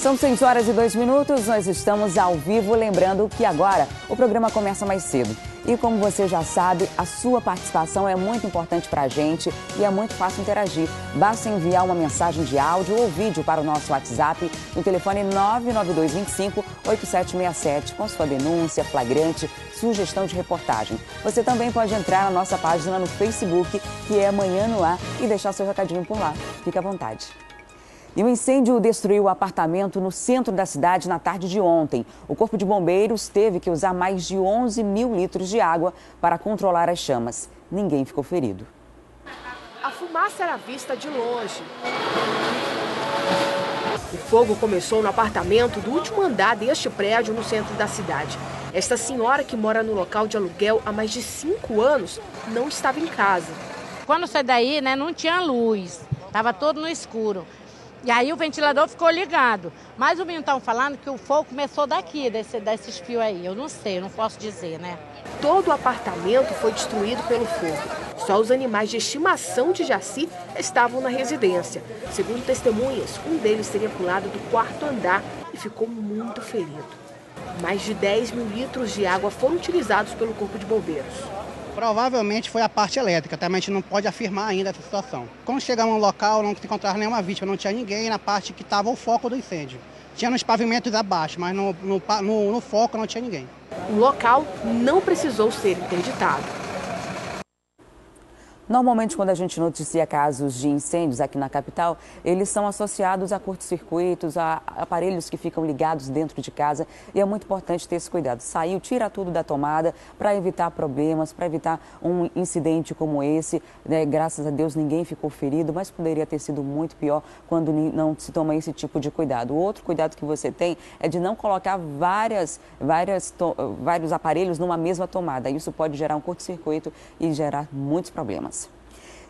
São 6h02, nós estamos ao vivo, lembrando que agora o programa começa mais cedo. E como você já sabe, a sua participação é muito importante para a gente e é muito fácil interagir. Basta enviar uma mensagem de áudio ou vídeo para o nosso WhatsApp no telefone 99225-8767 com sua denúncia, flagrante, sugestão de reportagem. Você também pode entrar na nossa página no Facebook, que é Manhã no Ar, e deixar seu recadinho por lá. Fique à vontade. E o incêndio destruiu o apartamento no centro da cidade na tarde de ontem. O Corpo de Bombeiros teve que usar mais de 11 mil litros de água para controlar as chamas. Ninguém ficou ferido. A fumaça era vista de longe. O fogo começou no apartamento do último andar deste prédio no centro da cidade. Esta senhora, que mora no local de aluguel há mais de 5 anos, não estava em casa. Quando saí daí, não tinha luz, estava todo no escuro. E aí o ventilador ficou ligado. Mas o menino estava falando que o fogo começou daqui, desses fios aí. Eu não sei, eu não posso dizer, né? Todo o apartamento foi destruído pelo fogo. Só os animais de estimação de Jaci estavam na residência. Segundo testemunhas, um deles teria pulado do 4º andar e ficou muito ferido. Mais de 10 mil litros de água foram utilizados pelo Corpo de Bombeiros. Provavelmente foi a parte elétrica, também a gente não pode afirmar ainda essa situação. Quando chegamos no local, não se encontrava nenhuma vítima, não tinha ninguém na parte que estava o foco do incêndio. Tinha nos pavimentos abaixo, mas no foco não tinha ninguém. O local não precisou ser interditado. Normalmente, quando a gente noticia casos de incêndios aqui na capital, eles são associados a curtos-circuitos, a aparelhos que ficam ligados dentro de casa. E é muito importante ter esse cuidado. Saiu, tira tudo da tomada para evitar problemas, para evitar um incidente como esse. Graças a Deus, ninguém ficou ferido, mas poderia ter sido muito pior quando não se toma esse tipo de cuidado. O outro cuidado que você tem é de não colocar vários aparelhos numa mesma tomada. Isso pode gerar um curto-circuito e gerar muitos problemas.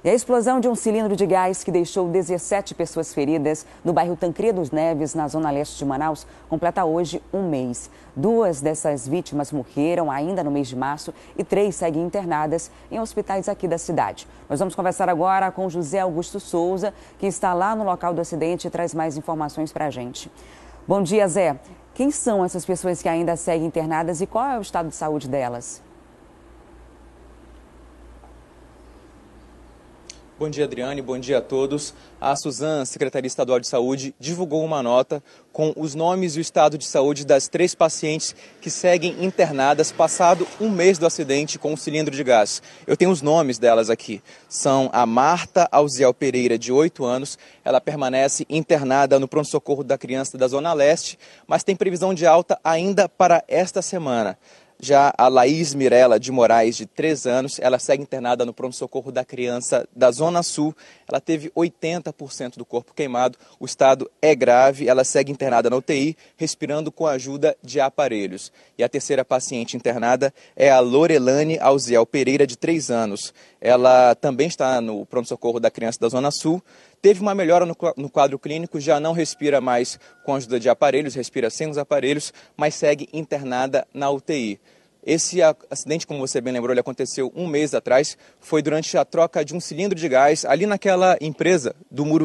E a explosão de um cilindro de gás que deixou 17 pessoas feridas no bairro Tancredos Neves, na zona leste de Manaus, completa hoje um mês. 2 dessas vítimas morreram ainda no mês de março e 3 seguem internadas em hospitais aqui da cidade. Nós vamos conversar agora com José Augusto Souza, que está lá no local do acidente e traz mais informações para a gente. Bom dia, Zé. Quem são essas pessoas que ainda seguem internadas e qual é o estado de saúde delas? Bom dia, Adriane. Bom dia a todos. A Suzan, Secretaria Estadual de Saúde, divulgou uma nota com os nomes e o estado de saúde das 3 pacientes que seguem internadas passado um mês do acidente com o cilindro de gás. Eu tenho os nomes delas aqui. São a Marta Alziel Pereira, de 8 anos. Ela permanece internada no pronto-socorro da criança da Zona Leste, mas tem previsão de alta ainda para esta semana. Já a Laís Mirella de Moraes, de 3 anos, ela segue internada no pronto-socorro da criança da Zona Sul. Ela teve 80% do corpo queimado, o estado é grave, ela segue internada na UTI, respirando com a ajuda de aparelhos. E a terceira paciente internada é a Lorelane Alziel Pereira, de 3 anos. Ela também está no pronto-socorro da criança da Zona Sul. Teve uma melhora no quadro clínico, já não respira mais com a ajuda de aparelhos, respira sem os aparelhos, mas segue internada na UTI. Esse acidente, como você bem lembrou, ele aconteceu um mês atrás, foi durante a troca de um cilindro de gás ali naquela empresa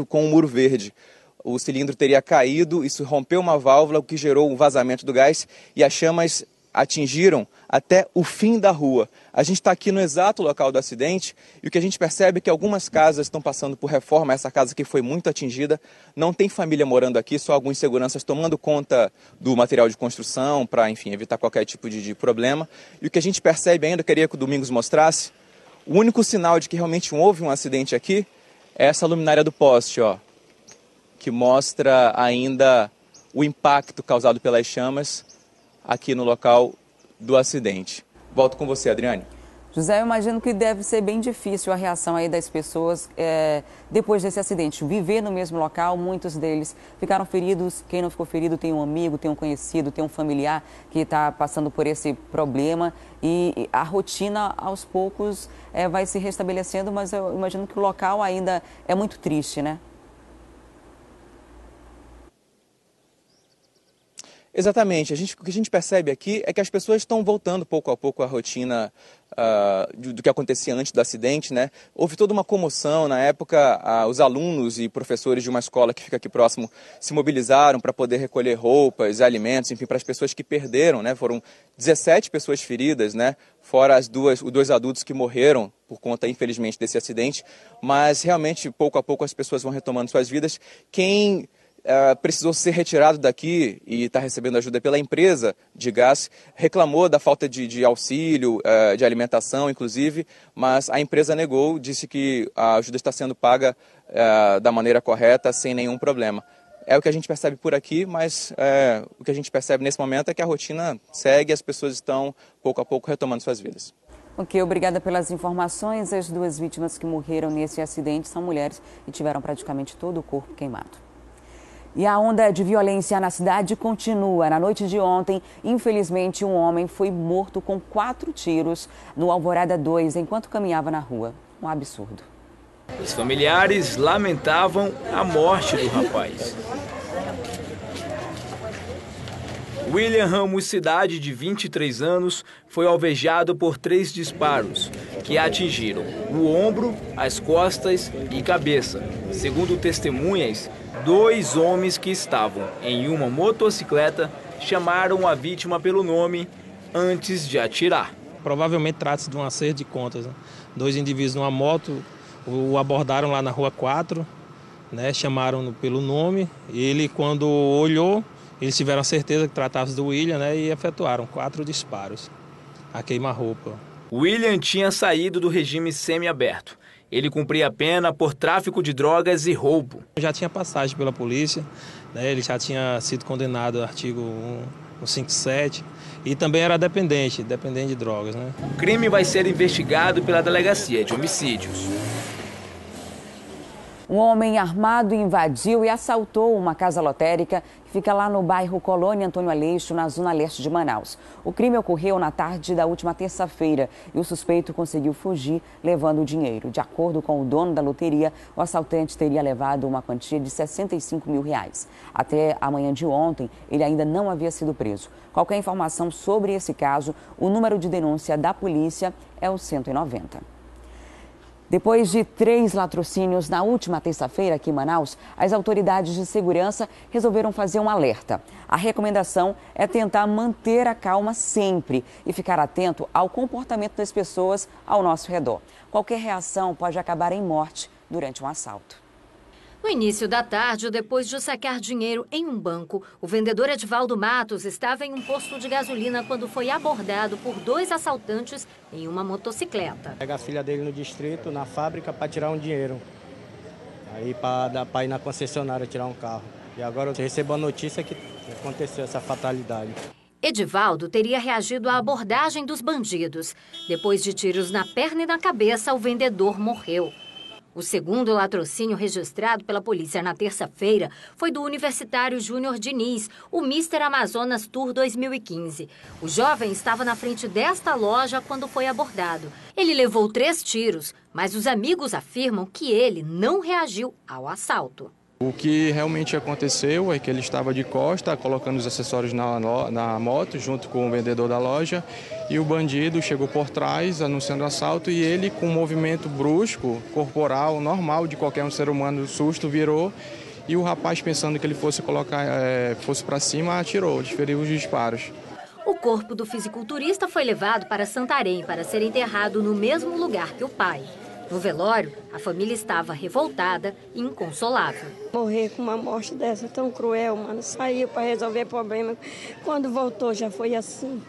com o muro verde. O cilindro teria caído, isso rompeu uma válvula, o que gerou um vazamento do gás e as chamas atingiram até o fim da rua. A gente está aqui no exato local do acidente e o que a gente percebe é que algumas casas estão passando por reforma. Essa casa aqui foi muito atingida, não tem família morando aqui, só alguns seguranças tomando conta do material de construção para, enfim, evitar qualquer tipo de problema. E o que a gente percebe ainda, eu queria que o Domingos mostrasse, o único sinal de que realmente houve um acidente aqui é essa luminária do poste, ó, que mostra ainda o impacto causado pelas chamas aqui no local do acidente. Volto com você, Adriane. José, eu imagino que deve ser bem difícil a reação aí das pessoas depois desse acidente. Viver no mesmo local, muitos deles ficaram feridos. Quem não ficou ferido tem um amigo, tem um conhecido, tem um familiar que está passando por esse problema. E a rotina, aos poucos, vai se restabelecendo, mas eu imagino que o local ainda é muito triste, né? Exatamente. O que a gente percebe aqui é que as pessoas estão voltando pouco a pouco à rotina do que acontecia antes do acidente, né? Houve toda uma comoção na época, os alunos e professores de uma escola que fica aqui próximo se mobilizaram para poder recolher roupas, alimentos, enfim, para as pessoas que perderam, né? Foram 17 pessoas feridas, né? Fora os dois adultos que morreram por conta, infelizmente, desse acidente, mas realmente pouco a pouco as pessoas vão retomando suas vidas. Quem precisou ser retirado daqui e está recebendo ajuda pela empresa de gás, reclamou da falta de auxílio, de alimentação, inclusive, mas a empresa negou, disse que a ajuda está sendo paga da maneira correta, sem nenhum problema. É o que a gente percebe por aqui, mas o que a gente percebe nesse momento é que a rotina segue e as pessoas estão, pouco a pouco, retomando suas vidas. Ok, obrigada pelas informações. As duas vítimas que morreram nesse acidente são mulheres e tiveram praticamente todo o corpo queimado. E a onda de violência na cidade continua. Na noite de ontem, infelizmente, um homem foi morto com 4 tiros no Alvorada 2 enquanto caminhava na rua. Um absurdo. Os familiares lamentavam a morte do rapaz. William Ramos Cidade, de 23 anos, foi alvejado por 3 disparos, que atingiram o ombro, as costas e cabeça. Segundo testemunhas, 2 homens que estavam em uma motocicleta chamaram a vítima pelo nome antes de atirar. Provavelmente trata-se de um acerto de contas, né? 2 indivíduos numa moto o abordaram lá na Rua 4, né? Chamaram pelo nome. Ele, quando olhou, eles tiveram a certeza que tratava-se do William, né? E efetuaram 4 disparos a queima-roupa. William tinha saído do regime semiaberto. Ele cumpria a pena por tráfico de drogas e roubo. Já tinha passagem pela polícia, né? Ele já tinha sido condenado ao artigo 157 e também era dependente de drogas, né? O crime vai ser investigado pela Delegacia de Homicídios. Um homem armado invadiu e assaltou uma casa lotérica que fica lá no bairro Colônia Antônio Aleixo, na zona leste de Manaus. O crime ocorreu na tarde da última terça-feira e o suspeito conseguiu fugir levando o dinheiro. De acordo com o dono da loteria, o assaltante teria levado uma quantia de R$65 mil. Até a manhã de ontem, ele ainda não havia sido preso. Qualquer informação sobre esse caso, o número de denúncia da polícia é o 190. Depois de 3 latrocínios na última terça-feira aqui em Manaus, as autoridades de segurança resolveram fazer um alerta. A recomendação é tentar manter a calma sempre e ficar atento ao comportamento das pessoas ao nosso redor. Qualquer reação pode acabar em morte durante um assalto. No início da tarde, depois de sacar dinheiro em um banco, o vendedor Edivaldo Matos estava em um posto de gasolina quando foi abordado por 2 assaltantes em uma motocicleta. Pega a filha dele no distrito, na fábrica, para tirar um dinheiro. Aí para ir na concessionária tirar um carro. E agora eu recebo a notícia que aconteceu essa fatalidade. Edivaldo teria reagido à abordagem dos bandidos. Depois de tiros na perna e na cabeça, o vendedor morreu. O segundo latrocínio registrado pela polícia na terça-feira foi do universitário Júnior Diniz, o Mr. Amazonas Tour 2015. O jovem estava na frente desta loja quando foi abordado. Ele levou 3 tiros, mas os amigos afirmam que ele não reagiu ao assalto. O que realmente aconteceu é que ele estava de costa, colocando os acessórios na moto, junto com o vendedor da loja, e o bandido chegou por trás, anunciando o assalto, e ele, com um movimento brusco, corporal, normal de qualquer um ser humano, o susto virou, e o rapaz, pensando que ele fosse para cima, atirou, desferiu os disparos. O corpo do fisiculturista foi levado para Santarém para ser enterrado no mesmo lugar que o pai. No velório, a família estava revoltada e inconsolável. Morrer com uma morte dessa tão cruel, mano. Saiu para resolver problema. Quando voltou já foi assim.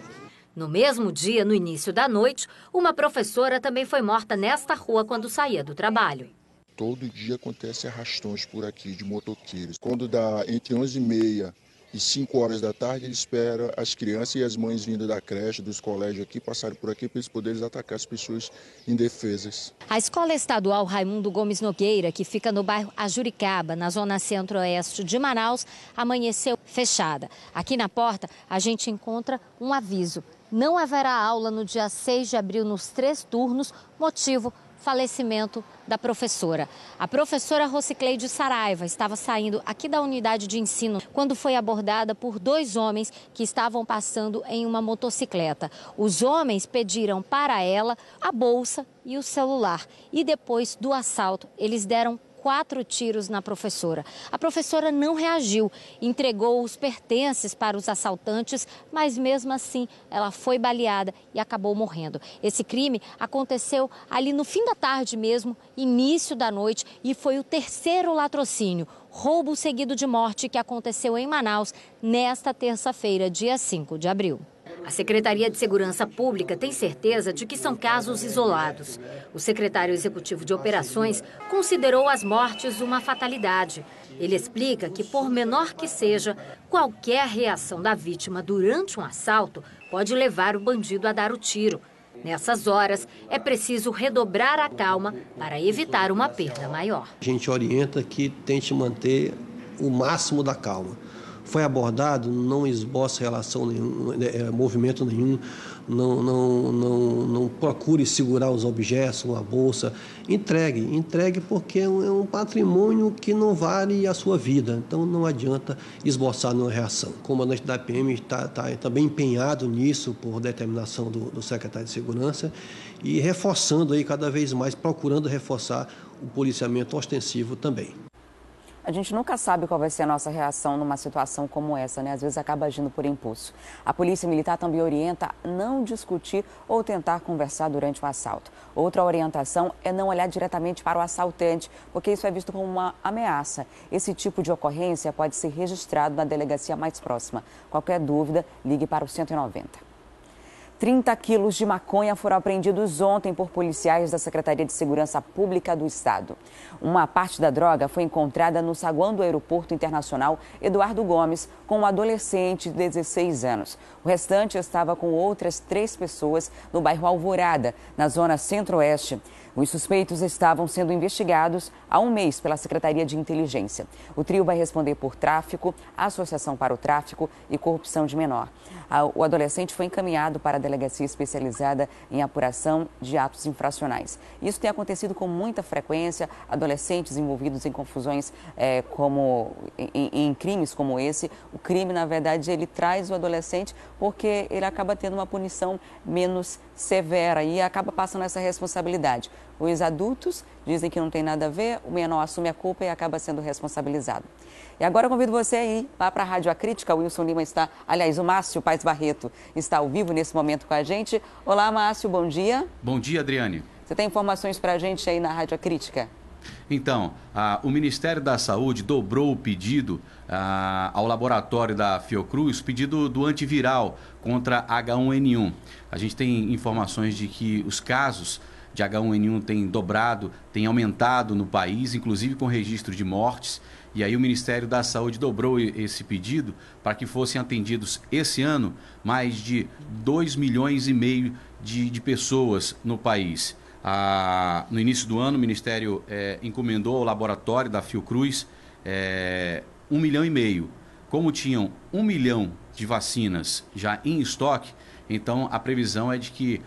No mesmo dia, no início da noite, uma professora também foi morta nesta rua quando saía do trabalho. Todo dia acontece arrastões por aqui de motoqueiros. Quando dá entre 11h30 e 5 horas da tarde, ele espera as crianças e as mães vindo da creche, dos colégios aqui, passarem por aqui para eles poderem atacar as pessoas indefesas. A Escola Estadual Raimundo Gomes Nogueira, que fica no bairro Ajuricaba, na zona centro-oeste de Manaus, amanheceu fechada. Aqui na porta, a gente encontra um aviso. Não haverá aula no dia 6 de abril nos 3 turnos, motivo falecimento da professora. A professora Rocicleide Saraiva estava saindo aqui da unidade de ensino quando foi abordada por 2 homens que estavam passando em uma motocicleta. Os homens pediram para ela a bolsa e o celular. E depois do assalto, eles deram 4 tiros na professora. A professora não reagiu, entregou os pertences para os assaltantes, mas mesmo assim ela foi baleada e acabou morrendo. Esse crime aconteceu ali no fim da tarde mesmo, início da noite, e foi o 3º latrocínio, roubo seguido de morte, que aconteceu em Manaus nesta terça-feira, dia 5 de abril. A Secretaria de Segurança Pública tem certeza de que são casos isolados. O secretário executivo de Operações considerou as mortes uma fatalidade. Ele explica que, por menor que seja, qualquer reação da vítima durante um assalto pode levar o bandido a dar o tiro. Nessas horas, é preciso redobrar a calma para evitar uma perda maior. A gente orienta que tente manter o máximo da calma. Foi abordado, não esboça relação nenhuma, movimento nenhum, não procure segurar os objetos, uma bolsa. Entregue porque é um patrimônio que não vale a sua vida. Então não adianta esboçar nenhuma reação. O comandante da PM está bem empenhado nisso por determinação do secretário de Segurança e reforçando aí cada vez mais, procurando reforçar o policiamento ostensivo também. A gente nunca sabe qual vai ser a nossa reação numa situação como essa, né? Às vezes acaba agindo por impulso. A Polícia Militar também orienta a não discutir ou tentar conversar durante o assalto. Outra orientação é não olhar diretamente para o assaltante, porque isso é visto como uma ameaça. Esse tipo de ocorrência pode ser registrado na delegacia mais próxima. Qualquer dúvida, ligue para o 190. 30 quilos de maconha foram apreendidos ontem por policiais da Secretaria de Segurança Pública do Estado. Uma parte da droga foi encontrada no saguão do Aeroporto Internacional Eduardo Gomes, com um adolescente de 16 anos. O restante estava com outras 3 pessoas no bairro Alvorada, na zona centro-oeste. Os suspeitos estavam sendo investigados há um mês pela Secretaria de Inteligência. O trio vai responder por tráfico, associação para o tráfico e corrupção de menor. O adolescente foi encaminhado para a delegacia especializada em apuração de atos infracionais. Isso tem acontecido com muita frequência, adolescentes envolvidos em confusões em crimes como esse. O crime, na verdade, ele traz o adolescente porque ele acaba tendo uma punição menos severa e acaba passando essa responsabilidade. Os adultos dizem que não tem nada a ver, o menor assume a culpa e acaba sendo responsabilizado. E agora eu convido você a ir lá para a Rádio Acrítica. O Wilson Lima está, o Márcio Paes Barreto está ao vivo nesse momento com a gente. Olá, Márcio, bom dia. Bom dia, Adriane. Você tem informações para a gente aí na Rádio Acrítica? Então, o Ministério da Saúde dobrou o pedido ao laboratório da Fiocruz, pedido do antiviral contra H1N1. A gente tem informações de que os casos de H1N1 têm dobrado, têm aumentado no país, inclusive com registro de mortes. E aí o Ministério da Saúde dobrou esse pedido para que fossem atendidos esse ano mais de 2,5 milhões de pessoas no país. No início do ano, o Ministério encomendou ao laboratório da Fiocruz 1,5 milhão. Como tinham 1 milhão de vacinas já em estoque, então a previsão é de que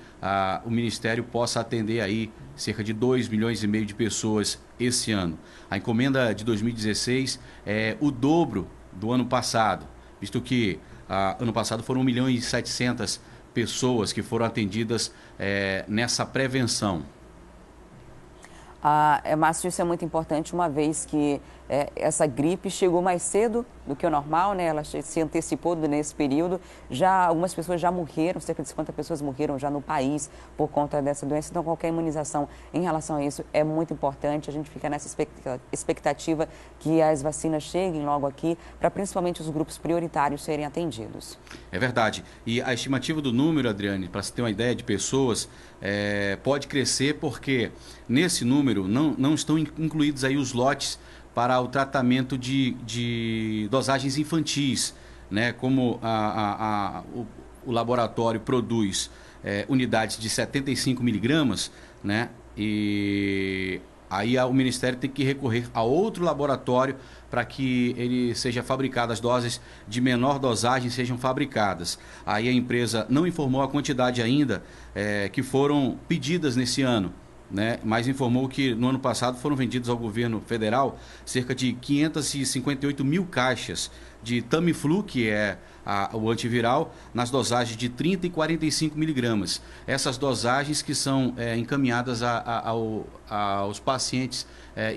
o Ministério possa atender aí cerca de 2,5 milhões de pessoas esse ano. A encomenda de 2016 é o dobro do ano passado, visto que ano passado foram 1.700.000 pessoas que foram atendidas nessa prevenção. Márcio, isso é muito importante, uma vez que essa gripe chegou mais cedo do que o normal, né? Ela se antecipou nesse período. Já algumas pessoas já morreram, cerca de 50 pessoas morreram já no país por conta dessa doença. Então, qualquer imunização em relação a isso é muito importante. A gente fica nessa expectativa que as vacinas cheguem logo aqui, para principalmente os grupos prioritários serem atendidos. É verdade. E a estimativa do número, Adriane, para se ter uma ideia de pessoas, pode crescer porque nesse número não estão incluídos aí os lotes para o tratamento de dosagens infantis, né? Como o laboratório produz unidades de 75 miligramas, né? E aí o Ministério tem que recorrer a outro laboratório para que ele seja fabricado, as doses de menor dosagem sejam fabricadas. Aí a empresa não informou a quantidade ainda que foram pedidas nesse ano, né, mas informou que no ano passado foram vendidos ao governo federal cerca de 558 mil caixas de Tamiflu, que é o antiviral, nas dosagens de 30 e 45 miligramas. Essas dosagens que são encaminhadas aos pacientes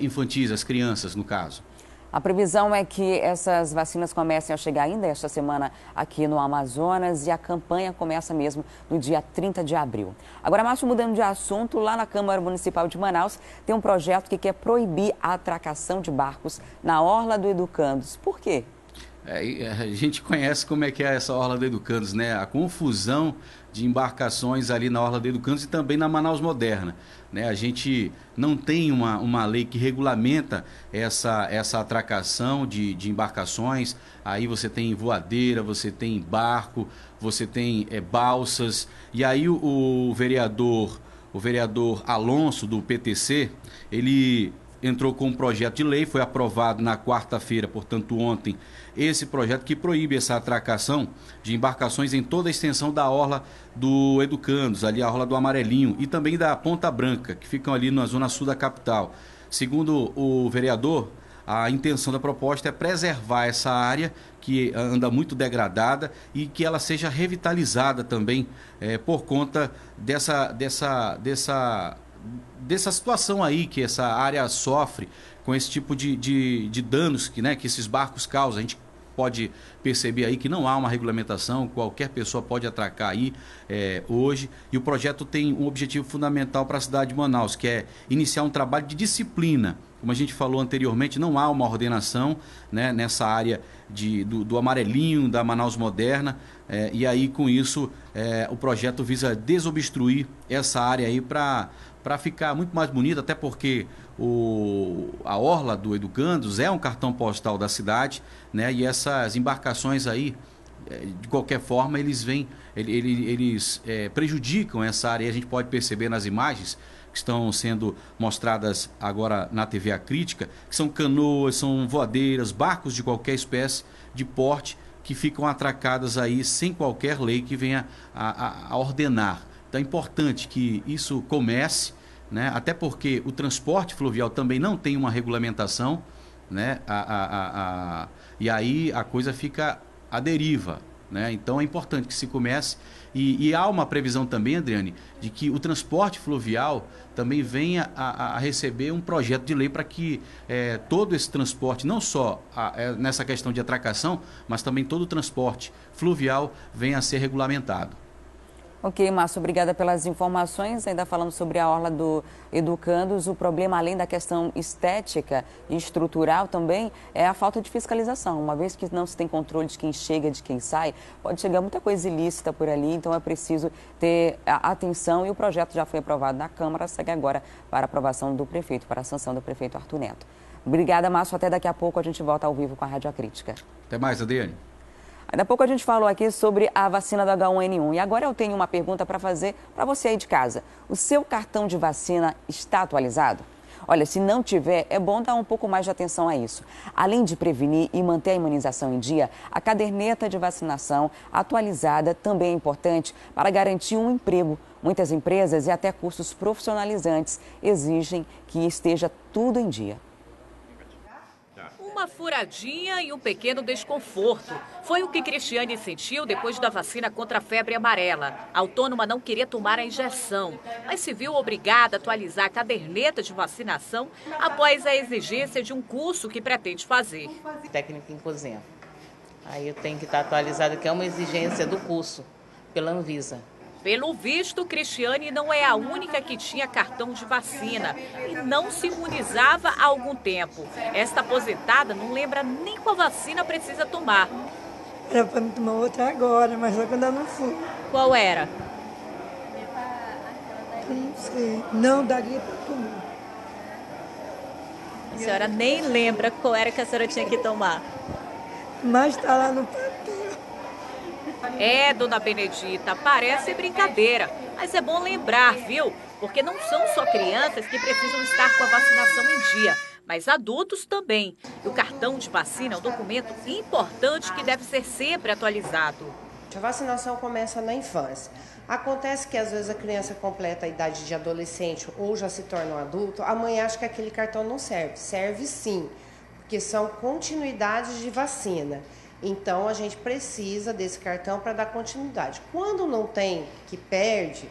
infantis, às crianças, no caso. A previsão é que essas vacinas comecem a chegar ainda esta semana aqui no Amazonas e a campanha começa mesmo no dia 30 de abril. Agora, Márcio, mudando de assunto, lá na Câmara Municipal de Manaus tem um projeto que quer proibir a atracação de barcos na orla do Educandos. Por quê? A gente conhece como é que é essa orla do Educandos, né? A confusão de embarcações ali na orla do Educandos e também na Manaus Moderna, né? A gente não tem uma lei que regulamenta essa atracação de embarcações. Aí você tem voadeira, você tem barco, você tem balsas. E aí o vereador Alonso, do PTC, ele entrou com um projeto de lei, foi aprovado na quarta-feira, portanto ontem, esse projeto que proíbe essa atracação de embarcações em toda a extensão da orla do Educandos, ali a orla do Amarelinho e também da Ponta Branca, que ficam ali na zona sul da capital. Segundo o vereador, a intenção da proposta é preservar essa área que anda muito degradada e que ela seja revitalizada também por conta dessa situação aí que essa área sofre com esse tipo de danos que esses barcos causam. A gente pode perceber aí que não há uma regulamentação, qualquer pessoa pode atracar aí hoje, e o projeto tem um objetivo fundamental para a cidade de Manaus, que é iniciar um trabalho de disciplina. Como a gente falou anteriormente, não há uma ordenação, né, nessa área do Amarelinho, da Manaus Moderna, e aí com isso o projeto visa desobstruir essa área aí para ficar muito mais bonita, até porque a orla do Educandos é um cartão postal da cidade, né? E essas embarcações aí, de qualquer forma, eles prejudicam essa área. E a gente pode perceber nas imagens que estão sendo mostradas agora na TV A Crítica, que são canoas, são voadeiras, barcos de qualquer espécie de porte que ficam atracadas aí sem qualquer lei que venha a ordenar. Então é importante que isso comece, né? Até porque o transporte fluvial também não tem uma regulamentação, né? E aí a coisa fica à deriva, né? Então é importante que se comece e há uma previsão também, Adriane, de que o transporte fluvial também venha a receber um projeto de lei para que todo esse transporte, não só nessa questão de atracação, mas também todo o transporte fluvial venha a ser regulamentado. Ok, Márcio, obrigada pelas informações. Ainda falando sobre a orla do Educandos, o problema, além da questão estética e estrutural também, é a falta de fiscalização. Uma vez que não se tem controle de quem chega, de quem sai, pode chegar muita coisa ilícita por ali, então é preciso ter atenção e o projeto já foi aprovado na Câmara, segue agora para a aprovação do prefeito, para a sanção do prefeito Arthur Neto. Obrigada, Márcio. Até daqui a pouco a gente volta ao vivo com a Rádio A Crítica. Até mais, Adriane. Ainda há pouco a gente falou aqui sobre a vacina do H1N1 e agora eu tenho uma pergunta para fazer para você aí de casa. O seu cartão de vacina está atualizado? Olha, se não tiver, é bom dar um pouco mais de atenção a isso. Além de prevenir e manter a imunização em dia, a caderneta de vacinação atualizada também é importante para garantir um emprego. Muitas empresas e até cursos profissionalizantes exigem que esteja tudo em dia. Uma furadinha e um pequeno desconforto. Foi o que Cristiane sentiu depois da vacina contra a febre amarela. A autônoma não queria tomar a injeção, mas se viu obrigada a atualizar a caderneta de vacinação após a exigência de um curso que pretende fazer. Técnica em cozinha. Aí eu tenho que estar atualizada, que é uma exigência do curso, pela Anvisa. Pelo visto, Cristiane não é a única que tinha cartão de vacina e não se imunizava há algum tempo. Esta aposentada não lembra nem qual vacina precisa tomar. Era para me tomar outra agora, mas só quando eu não fui. Qual era? Não sei, não daria para tomar. A senhora nem lembra qual era que a senhora tinha que tomar? Mas está lá no papel. Dona Benedita, parece brincadeira, mas é bom lembrar, viu? Porque não são só crianças que precisam estar com a vacinação em dia, mas adultos também. E o cartão de vacina é um documento importante que deve ser sempre atualizado. A vacinação começa na infância. Acontece que às vezes a criança completa a idade de adolescente ou já se torna um adulto, a mãe acha que aquele cartão não serve. Serve sim, porque são continuidades de vacina. Então a gente precisa desse cartão para dar continuidade. Quando não tem, que perde,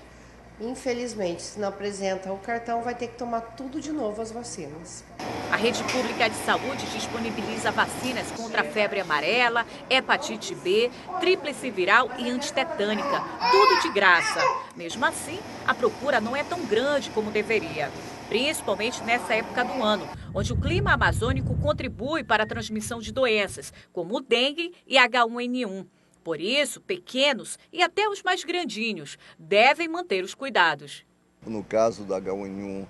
infelizmente, se não apresenta o cartão, vai ter que tomar tudo de novo as vacinas. A rede pública de saúde disponibiliza vacinas contra a febre amarela, hepatite B, tríplice viral e antitetânica, tudo de graça. Mesmo assim, a procura não é tão grande como deveria, principalmente nessa época do ano, onde o clima amazônico contribui para a transmissão de doenças, como o dengue e H1N1. Por isso, pequenos e até os mais grandinhos devem manter os cuidados. No caso da H1N1,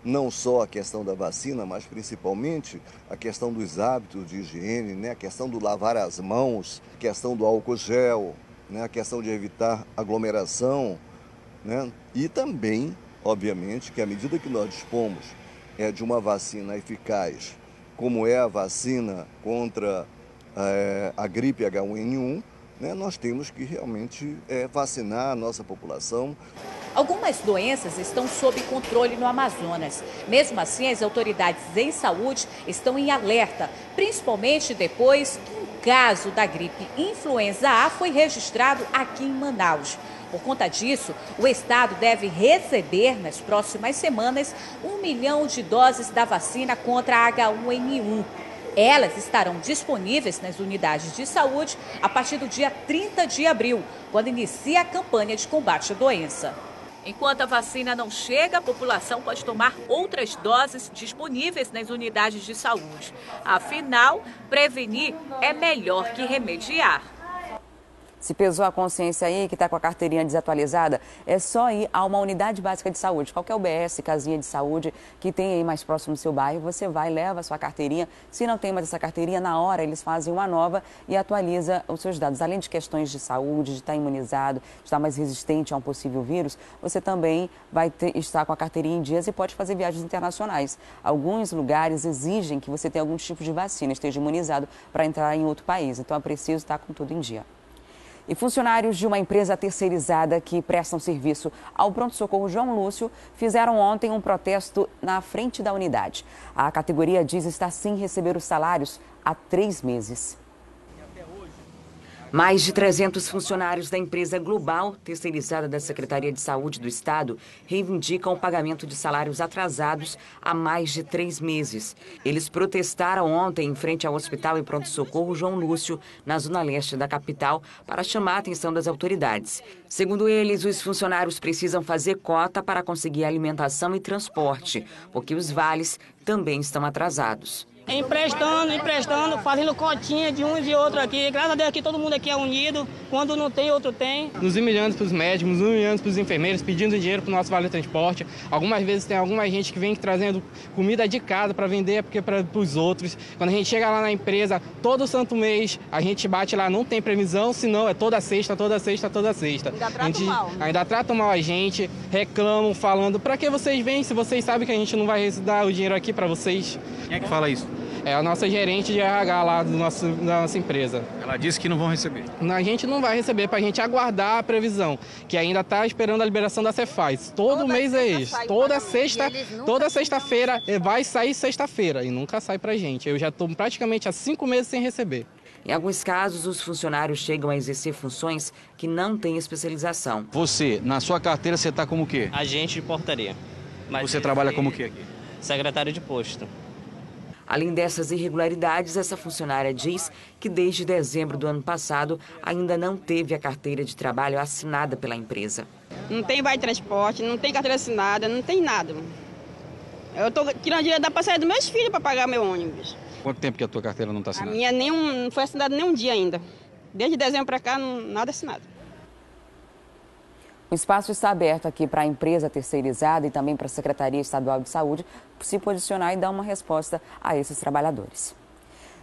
não só a questão da vacina, mas principalmente a questão dos hábitos de higiene, né? A questão do lavar as mãos, a questão do álcool gel, né? A questão de evitar aglomeração, né? E também, obviamente, que à medida que nós dispomos de uma vacina eficaz, como é a vacina contra a gripe H1N1, nós temos que realmente vacinar a nossa população. Algumas doenças estão sob controle no Amazonas. Mesmo assim, as autoridades em saúde estão em alerta, principalmente depois que um caso da gripe influenza A foi registrado aqui em Manaus. Por conta disso, o estado deve receber nas próximas semanas 1 milhão de doses da vacina contra a H1N1. Elas estarão disponíveis nas unidades de saúde a partir do dia 30 de abril, quando inicia a campanha de combate à doença. Enquanto a vacina não chega, a população pode tomar outras doses disponíveis nas unidades de saúde. Afinal, prevenir é melhor que remediar. Se pesou a consciência aí que está com a carteirinha desatualizada, é só ir a uma unidade básica de saúde, qualquer UBS, casinha de saúde que tem aí mais próximo do seu bairro, você vai, leva a sua carteirinha. Se não tem mais essa carteirinha, na hora eles fazem uma nova e atualiza os seus dados. Além de questões de saúde, de estar imunizado, de estar mais resistente a um possível vírus, você também vai estar com a carteirinha em dias e pode fazer viagens internacionais. Alguns lugares exigem que você tenha algum tipo de vacina, esteja imunizado para entrar em outro país, então é preciso estar com tudo em dia. E funcionários de uma empresa terceirizada que prestam serviço ao pronto-socorro João Lúcio fizeram ontem um protesto na frente da unidade. A categoria diz estar sem receber os salários há 3 meses. Mais de 300 funcionários da empresa Global, terceirizada da Secretaria de Saúde do Estado, reivindicam o pagamento de salários atrasados há mais de 3 meses. Eles protestaram ontem em frente ao Hospital e Pronto-Socorro João Lúcio, na zona leste da capital, para chamar a atenção das autoridades. Segundo eles, os funcionários precisam fazer cota para conseguir alimentação e transporte, porque os vales também estão atrasados. Emprestando, fazendo cotinha de um e de outro aqui. Graças a Deus que todo mundo aqui é unido. Quando não tem, outro tem. Nos humilhando para os médicos, nos humilhando para os enfermeiros, pedindo dinheiro para o nosso vale transporte. Algumas vezes tem alguma gente que vem trazendo comida de casa para vender porque para os outros. Quando a gente chega lá na empresa, todo santo mês, a gente bate lá, não tem previsão, senão é toda sexta. Ainda tratam mal a gente, reclamam, falando, para que vocês vêm se vocês sabem que a gente não vai dar o dinheiro aqui para vocês? Quem é que fala isso? É a nossa gerente de RH lá da nossa empresa. Ela disse que não vão receber. A gente não vai receber, para a gente aguardar a previsão, que ainda está esperando a liberação da Cefaz. Todo mês é isso. Toda sexta-feira vai sair sexta-feira e nunca sai para a gente. Eu já estou praticamente há 5 meses sem receber. Em alguns casos, os funcionários chegam a exercer funções que não têm especialização. Você, na sua carteira, você está como o quê? Agente de portaria. Mas você trabalha como o quê aqui? Secretário de posto. Além dessas irregularidades, essa funcionária diz que desde dezembro do ano passado ainda não teve a carteira de trabalho assinada pela empresa. Não tem vale transporte, não tem carteira assinada, não tem nada. Eu estou tirando dinheiro da parcela dos meus filhos para pagar meu ônibus. Quanto tempo que a tua carteira não está assinada? A minha não foi assinada nem um dia ainda. Desde dezembro para cá, nada assinado. O espaço está aberto aqui para a empresa terceirizada e também para a Secretaria Estadual de Saúde se posicionar e dar uma resposta a esses trabalhadores.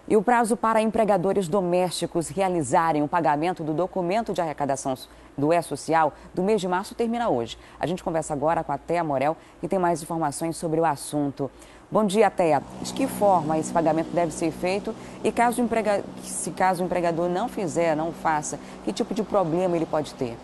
E o prazo para empregadores domésticos realizarem o pagamento do documento de arrecadação do E-Social do mês de março termina hoje. A gente conversa agora com a Thea Morel, que tem mais informações sobre o assunto. Bom dia, Thea. De que forma esse pagamento deve ser feito e caso o empregador não faça, que tipo de problema ele pode ter?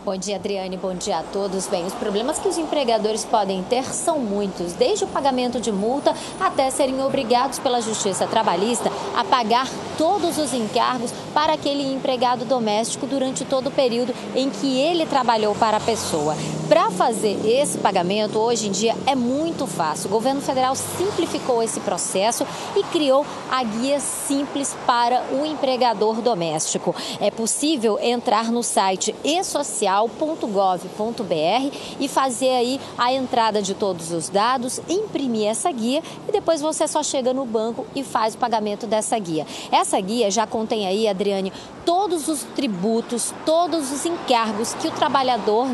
Bom dia, Adriane. Bom dia a todos. Bem, os problemas que os empregadores podem ter são muitos, desde o pagamento de multa até serem obrigados pela Justiça Trabalhista a pagar todos os encargos para aquele empregado doméstico durante todo o período em que ele trabalhou para a pessoa. Para fazer esse pagamento, hoje em dia, é muito fácil. O governo federal simplificou esse processo e criou a guia simples para o empregador doméstico. É possível entrar no site esocial.gov.br e fazer aí a entrada de todos os dados, imprimir essa guia e depois você só chega no banco e faz o pagamento dessa guia. Essa guia já contém aí, Adriane, todos os tributos, todos os encargos que o trabalhador,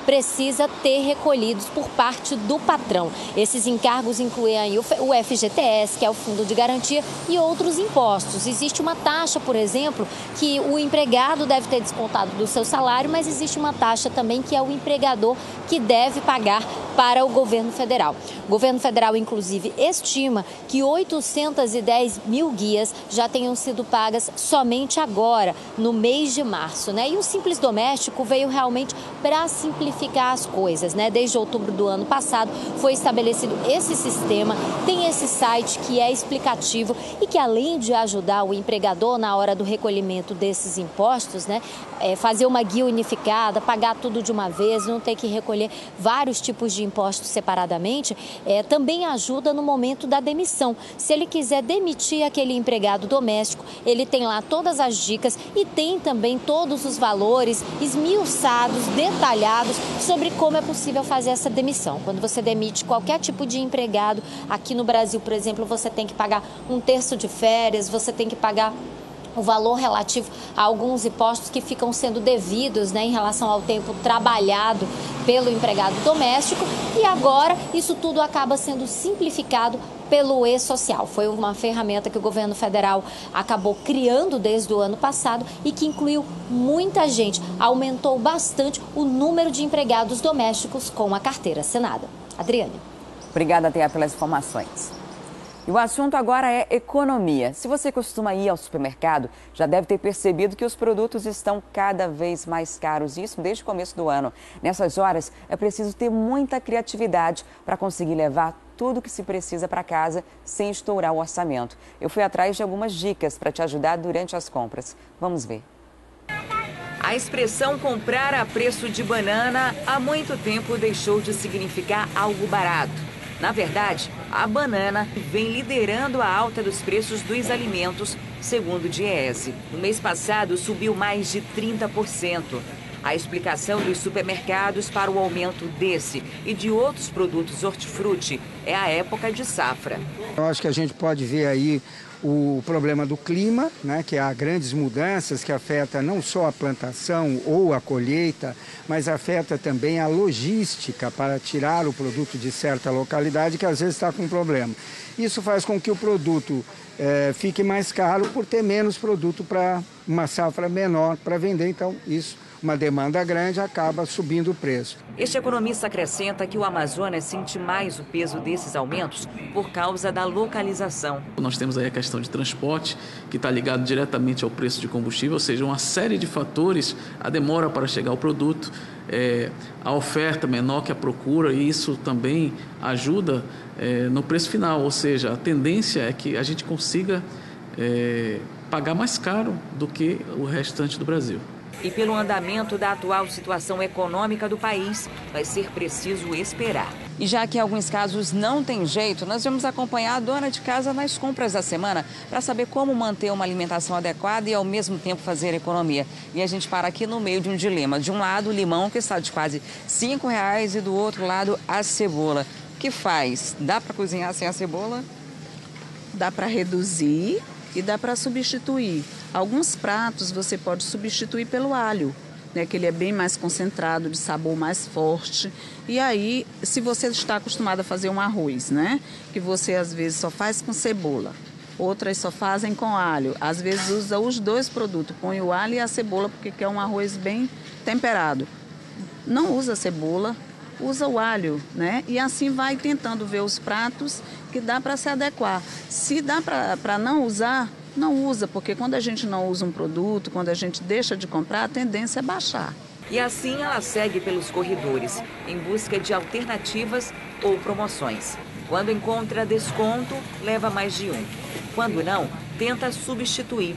precisa ter recolhidos por parte do patrão. Esses encargos incluem aí o FGTS, que é o Fundo de Garantia, e outros impostos. Existe uma taxa, por exemplo, que o empregado deve ter descontado do seu salário, mas existe uma taxa também que é o empregador que deve pagar para o governo federal. O governo federal, inclusive, estima que 810 mil guias já tenham sido pagas somente agora, no mês de março, E o Simples Doméstico veio realmente para simplificar as coisas, Desde outubro do ano passado foi estabelecido esse sistema, tem esse site que é explicativo e que, além de ajudar o empregador na hora do recolhimento desses impostos, fazer uma guia unificada, pagar tudo de uma vez, não ter que recolher vários tipos de impostos separadamente, também ajuda no momento da demissão. Se ele quiser demitir aquele empregado doméstico, ele tem lá todas as dicas e tem também todos os valores esmiuçados, detalhados sobre como é possível fazer essa demissão. Quando você demite qualquer tipo de empregado, aqui no Brasil, por exemplo, você tem que pagar 1/3 de férias, você tem que pagar o valor relativo a alguns impostos que ficam sendo devidos em relação ao tempo trabalhado pelo empregado doméstico, e agora isso tudo acaba sendo simplificado pelo E-Social. Foi uma ferramenta que o governo federal acabou criando desde o ano passado e que incluiu muita gente, aumentou bastante o número de empregados domésticos com a carteira assinada. Adriane. Obrigada, Thea, pelas informações. E o assunto agora é economia. Se você costuma ir ao supermercado, já deve ter percebido que os produtos estão cada vez mais caros, isso desde o começo do ano. Nessas horas, é preciso ter muita criatividade para conseguir levar tudo que se precisa para casa sem estourar o orçamento. Eu fui atrás de algumas dicas para te ajudar durante as compras. Vamos ver. A expressão comprar a preço de banana há muito tempo deixou de significar algo barato. Na verdade, a banana vem liderando a alta dos preços dos alimentos, segundo o Diese. No mês passado, subiu mais de 30%. A explicação dos supermercados para o aumento desse e de outros produtos hortifruti é a época de safra. Eu acho que a gente pode ver aí o problema do clima, que há grandes mudanças que afetam não só a plantação ou a colheita, mas afeta também a logística para tirar o produto de certa localidade que às vezes está com problema. Isso faz com que o produto fique mais caro por ter menos produto para uma safra menor para vender, então isso, uma demanda grande, acaba subindo o preço. Este economista acrescenta que o Amazonas sente mais o peso desses aumentos por causa da localização. Nós temos aí a questão de transporte, que está ligado diretamente ao preço de combustível, ou seja, uma série de fatores, a demora para chegar ao produto, a oferta menor que a procura, e isso também ajuda no preço final, ou seja, a tendência é que a gente consiga pagar mais caro do que o restante do Brasil. E pelo andamento da atual situação econômica do país, vai ser preciso esperar. E já que em alguns casos não tem jeito, nós vamos acompanhar a dona de casa nas compras da semana para saber como manter uma alimentação adequada e ao mesmo tempo fazer economia. E a gente para aqui no meio de um dilema. De um lado, o limão, que está de quase R$5, e do outro lado, a cebola. O que faz? Dá para cozinhar sem a cebola? Dá para reduzir e dá para substituir. Alguns pratos você pode substituir pelo alho, que ele é bem mais concentrado, de sabor mais forte. E aí, se você está acostumado a fazer um arroz, que você às vezes só faz com cebola, outras só fazem com alho, às vezes usa os dois produtos, põe o alho e a cebola porque quer um arroz bem temperado. Não usa cebola, usa o alho, E assim vai tentando ver os pratos que dá para se adequar. Se dá para não usar, não usa, porque quando a gente não usa um produto, quando a gente deixa de comprar, a tendência é baixar. E assim ela segue pelos corredores, em busca de alternativas ou promoções. Quando encontra desconto, leva mais de um. Quando não, tenta substituir.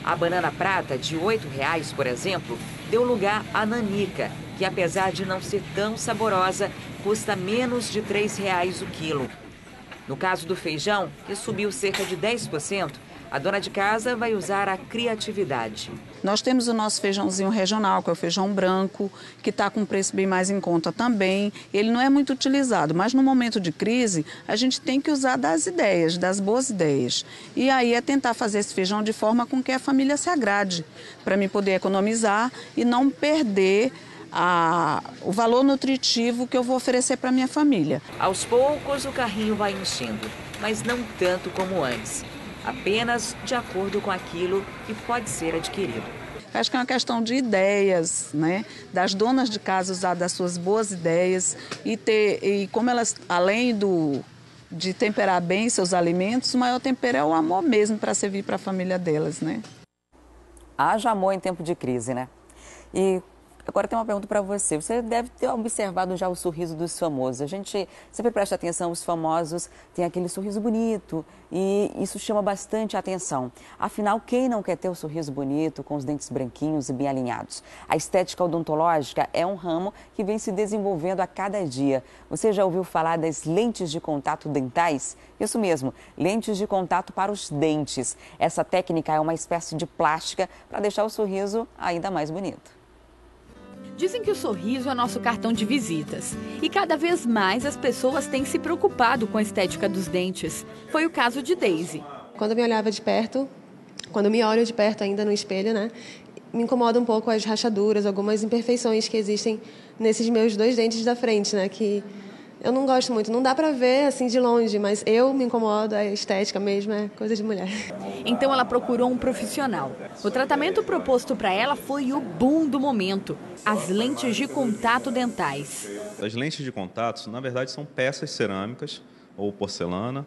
A banana prata de R$ 8,00, por exemplo, deu lugar à nanica, que apesar de não ser tão saborosa, custa menos de R$ 3,00 o quilo. No caso do feijão, que subiu cerca de 10%, a dona de casa vai usar a criatividade. Nós temos o nosso feijãozinho regional, que é o feijão branco, que está com um preço bem mais em conta também. Ele não é muito utilizado, mas no momento de crise, a gente tem que usar das ideias, das boas ideias. E aí é tentar fazer esse feijão de forma com que a família se agrade, para mim poder economizar e não perder o valor nutritivo que eu vou oferecer para minha família. Aos poucos, o carrinho vai enchendo, mas não tanto como antes. Apenas de acordo com aquilo que pode ser adquirido. Acho que é uma questão de ideias, né? Das donas de casa usar das suas boas ideias e como elas, além de temperar bem seus alimentos, o maior tempero é o amor mesmo para servir para a família delas, né? Haja amor em tempo de crise, né? E agora tem uma pergunta para você. Você deve ter observado já o sorriso dos famosos. A gente sempre presta atenção, os famosos têm aquele sorriso bonito e isso chama bastante atenção. Afinal, quem não quer ter o sorriso bonito, com os dentes branquinhos e bem alinhados? A estética odontológica é um ramo que vem se desenvolvendo a cada dia. Você já ouviu falar das lentes de contato dentais? Isso mesmo, lentes de contato para os dentes. Essa técnica é uma espécie de plástica para deixar o sorriso ainda mais bonito. Dizem que o sorriso é nosso cartão de visitas. E cada vez mais as pessoas têm se preocupado com a estética dos dentes. Foi o caso de Daisy. Quando eu me olhava de perto, quando eu me olho de perto ainda no espelho, né, me incomoda um pouco as rachaduras, algumas imperfeições que existem nesses meus 2 dentes da frente, né, que eu não gosto muito. Não dá pra ver assim de longe, mas eu me incomodo, a estética mesmo é coisa de mulher. Então ela procurou um profissional. O tratamento proposto para ela foi o boom do momento: as lentes de contato dentais. As lentes de contato, na verdade, são peças cerâmicas ou porcelana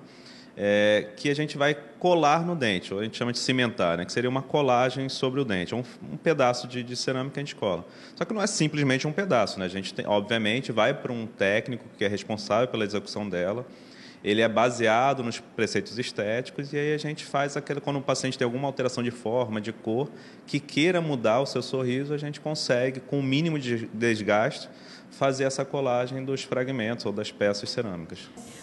que a gente vai colar no dente, ou a gente chama de cimentar, né? Que seria uma colagem sobre o dente, um pedaço de cerâmica que a gente cola. Só que não é simplesmente um pedaço, né? A gente, obviamente, vai para um técnico que é responsável pela execução dela. Ele é baseado nos preceitos estéticos e aí a gente faz quando o paciente tem alguma alteração de forma, de cor, que queira mudar o seu sorriso, a gente consegue, com o mínimo de desgaste, fazer essa colagem dos fragmentos ou das peças cerâmicas.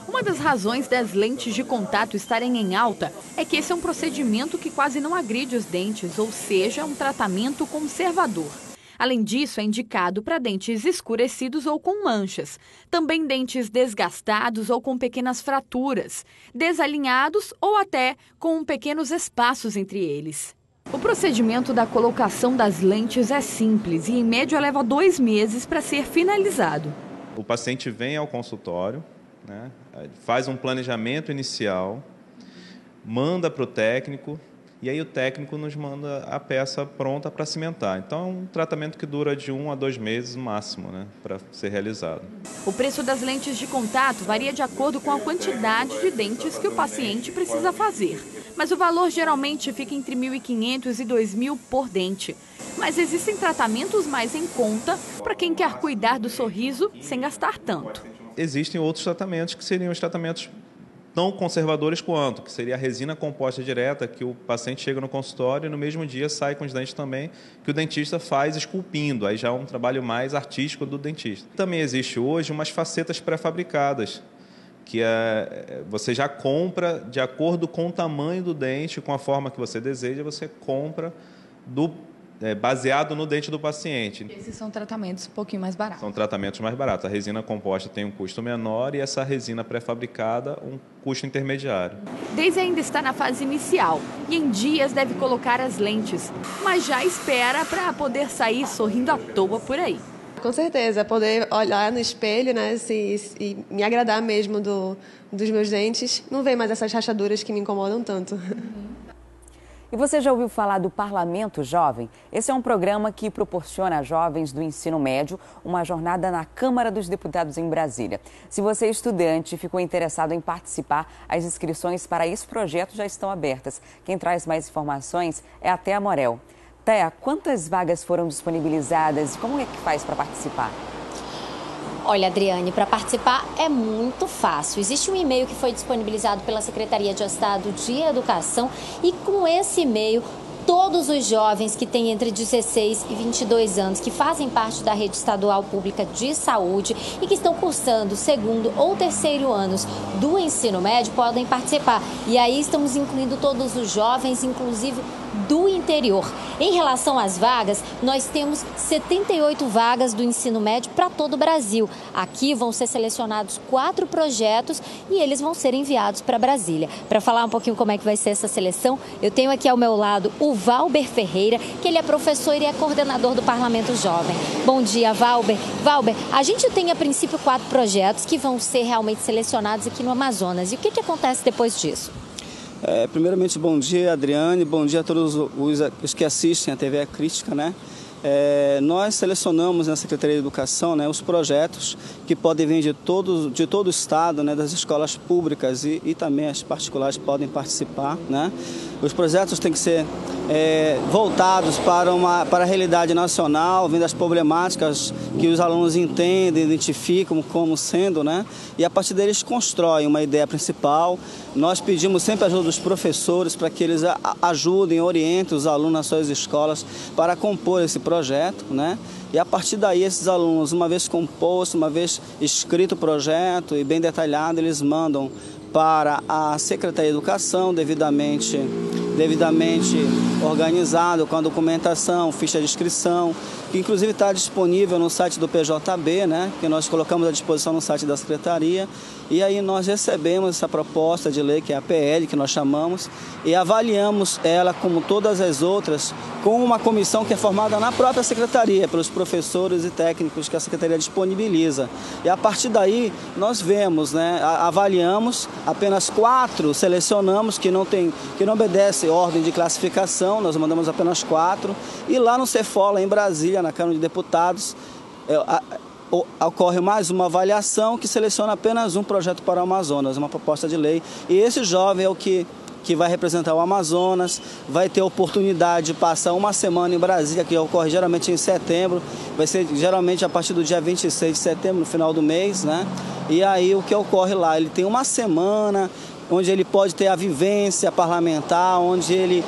Uma das razões das lentes de contato estarem em alta é que esse é um procedimento que quase não agride os dentes, ou seja, um tratamento conservador. Além disso, é indicado para dentes escurecidos ou com manchas. Também dentes desgastados ou com pequenas fraturas, desalinhados ou até com pequenos espaços entre eles. O procedimento da colocação das lentes é simples e, em média, leva 2 meses para ser finalizado. O paciente vem ao consultório, né, faz um planejamento inicial, manda para o técnico, e aí o técnico nos manda a peça pronta para cimentar. Então é um tratamento que dura de 1 a 2 meses no máximo, né, para ser realizado. O preço das lentes de contato varia de acordo com a quantidade de dentes que o paciente precisa fazer. Mas o valor geralmente fica entre R$ 1.500 e R$ 2.000 por dente. Mas existem tratamentos mais em conta para quem quer cuidar do sorriso sem gastar tanto. Existem outros tratamentos que seriam os tratamentos tão conservadores quanto, que seria a resina composta direta, que o paciente chega no consultório e no mesmo dia sai com os dentes também, que o dentista faz esculpindo, aí já é um trabalho mais artístico do dentista. Também existe hoje umas facetas pré-fabricadas, que você já compra de acordo com o tamanho do dente, com a forma que você deseja, você compra baseado no dente do paciente. Esses são tratamentos um pouquinho mais baratos. São tratamentos mais baratos. A resina composta tem um custo menor e essa resina pré-fabricada um custo intermediário. Daisy ainda está na fase inicial e em dias deve colocar as lentes, mas já espera para poder sair sorrindo à toa por aí. Com certeza, poder olhar no espelho, né, e me agradar mesmo dos meus dentes, não ver mais essas rachaduras que me incomodam tanto. E você já ouviu falar do Parlamento Jovem? Esse é um programa que proporciona a jovens do ensino médio uma jornada na Câmara dos Deputados em Brasília. Se você é estudante e ficou interessado em participar, as inscrições para esse projeto já estão abertas. Quem traz mais informações é a Thea Morel. Thea, quantas vagas foram disponibilizadas e como é que faz para participar? Olha, Adriane, para participar é muito fácil. Existe um e-mail que foi disponibilizado pela Secretaria de Estado de Educação e com esse e-mail, todos os jovens que têm entre 16 e 22 anos, que fazem parte da rede estadual pública de saúde e que estão cursando segundo ou terceiro anos do ensino médio, podem participar. E aí estamos incluindo todos os jovens, inclusive do interior. Em relação às vagas, nós temos 78 vagas do ensino médio para todo o Brasil. Aqui vão ser selecionados 4 projetos e eles vão ser enviados para Brasília. Para falar um pouquinho como é que vai ser essa seleção, eu tenho aqui ao meu lado o Valber Ferreira, que ele é professor e é coordenador do Parlamento Jovem. Bom dia, Valber. Valber, a gente tem a princípio 4 projetos que vão ser realmente selecionados aqui no Amazonas. E o que acontece depois disso? Primeiramente, bom dia, Adriane, bom dia a todos os que assistem a TV Crítica, né? Nós selecionamos na Secretaria de Educação, né, os projetos que podem vir de todo o estado, né, das escolas públicas e também as particulares podem participar, né? Os projetos têm que ser voltados para a realidade nacional, vendo as problemáticas que os alunos entendem, identificam como sendo, né? E a partir deles constroem uma ideia principal. Nós pedimos sempre a ajuda dos professores para que eles ajudem, orientem os alunos nas suas escolas para compor esse projeto, né? E a partir daí esses alunos, uma vez composto, uma vez escrito o projeto e bem detalhado, eles mandam para a Secretaria de Educação, devidamente organizado, com a documentação, ficha de inscrição, que inclusive está disponível no site do PJB, né, que nós colocamos à disposição no site da Secretaria. E aí nós recebemos essa proposta de lei, que é a PL, que nós chamamos, e avaliamos ela, como todas as outras, com uma comissão que é formada na própria Secretaria, pelos professores e técnicos que a Secretaria disponibiliza. E a partir daí nós vemos, né, avaliamos, apenas 4 selecionamos, que não obedece ordem de classificação, nós mandamos apenas 4, e lá no Cefola, em Brasília, na Câmara de Deputados, ocorre mais uma avaliação que seleciona apenas um projeto para o Amazonas, uma proposta de lei, e esse jovem é o que vai representar o Amazonas, vai ter a oportunidade de passar uma semana em Brasília, que ocorre geralmente em setembro, vai ser geralmente a partir do dia 26 de setembro, no final do mês, né? E aí o que ocorre lá? Ele tem uma semana onde ele pode ter a vivência parlamentar, onde ele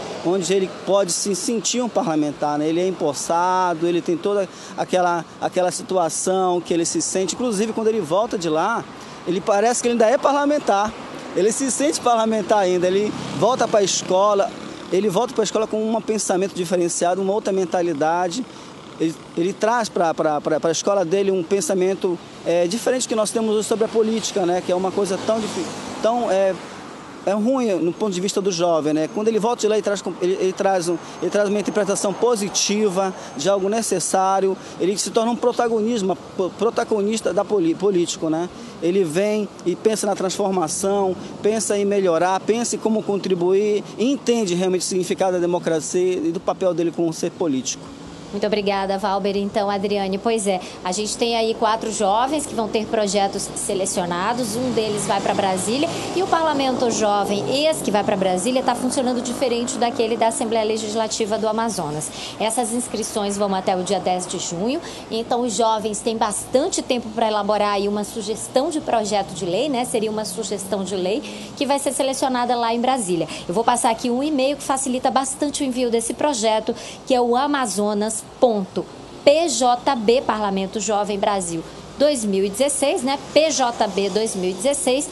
pode se sentir um parlamentar, né? Ele é empossado, ele tem toda aquela situação que ele se sente, inclusive quando ele volta de lá, ele parece que ele ainda é parlamentar, ele se sente parlamentar ainda, ele volta para a escola com um pensamento diferenciado, uma outra mentalidade, ele traz para a escola dele um pensamento diferente que nós temos hoje sobre a política, né? Que é uma coisa tão ruim no ponto de vista do jovem, né? Quando ele volta de lá, ele traz uma interpretação positiva de algo necessário, ele se torna um protagonista político, né? Ele vem e pensa na transformação, pensa em melhorar, pensa em como contribuir, entende realmente o significado da democracia e do papel dele como ser político. Muito obrigada, Valber. Então, Adriane, pois é, a gente tem aí 4 jovens que vão ter projetos selecionados, um deles vai para Brasília e o Parlamento Jovem, esse que vai para Brasília, está funcionando diferente daquele da Assembleia Legislativa do Amazonas. Essas inscrições vão até o dia 10 de junho, então os jovens têm bastante tempo para elaborar aí uma sugestão de projeto de lei, né? Seria uma sugestão de lei que vai ser selecionada lá em Brasília. Eu vou passar aqui um e-mail que facilita bastante o envio desse projeto, que é o Amazonas.pjb, Parlamento Jovem Brasil 2016, né? pjb2016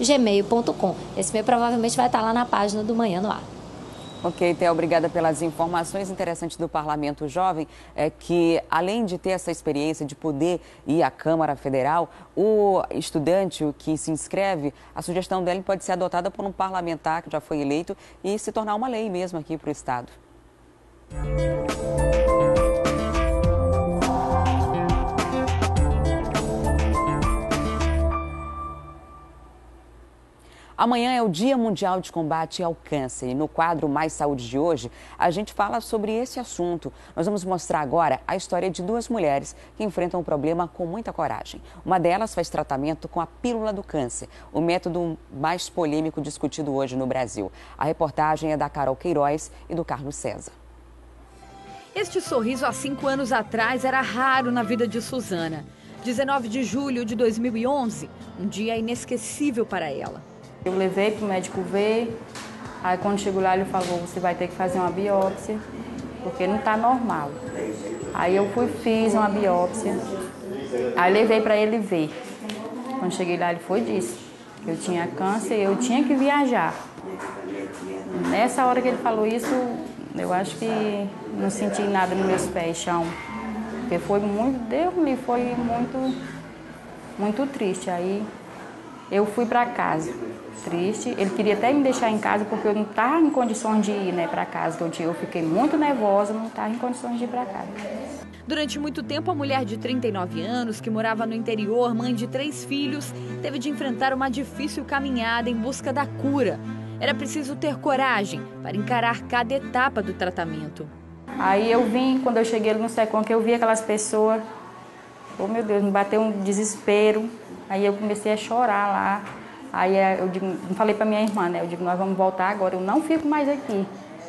@gmail.com. Esse e-mail provavelmente vai estar lá na página do Manhã no Ar. Ok, Thea, obrigada pelas informações. Interessantes do Parlamento Jovem é que, além de ter essa experiência de poder ir à Câmara Federal, o estudante, o que se inscreve, a sugestão dele pode ser adotada por um parlamentar que já foi eleito e se tornar uma lei mesmo aqui para o Estado. Amanhã é o Dia Mundial de Combate ao Câncer e no quadro Mais Saúde de hoje a gente fala sobre esse assunto. Nós vamos mostrar agora a história de 2 mulheres que enfrentam o problema com muita coragem. Uma delas faz tratamento com a pílula do câncer, o método mais polêmico discutido hoje no Brasil. A reportagem é da Carol Queiroz e do Carlos César. Este sorriso há 5 anos atrás era raro na vida de Suzana. 19 de julho de 2011, um dia inesquecível para ela. Eu levei para o médico ver, aí quando chegou lá ele falou, você vai ter que fazer uma biópsia, porque não está normal. Aí eu fiz uma biópsia, aí levei para ele ver. Quando cheguei lá ele disse que eu tinha câncer e eu tinha que viajar. Nessa hora que ele falou isso, eu acho que não senti nada nos meus pés, chão. Porque foi muito triste. Aí eu fui para casa, triste. Ele queria até me deixar em casa porque eu não estava em condições de ir, né, para casa. Eu fiquei muito nervosa, não estava em condições de ir para casa. Durante muito tempo, a mulher de 39 anos, que morava no interior, mãe de 3 filhos, teve de enfrentar uma difícil caminhada em busca da cura. Era preciso ter coragem para encarar cada etapa do tratamento. Aí quando eu cheguei no Secom, que eu vi aquelas pessoas, oh meu Deus, me bateu um desespero. Aí eu comecei a chorar lá. Aí eu falei para minha irmã, né? Eu digo, nós vamos voltar agora, eu não fico mais aqui.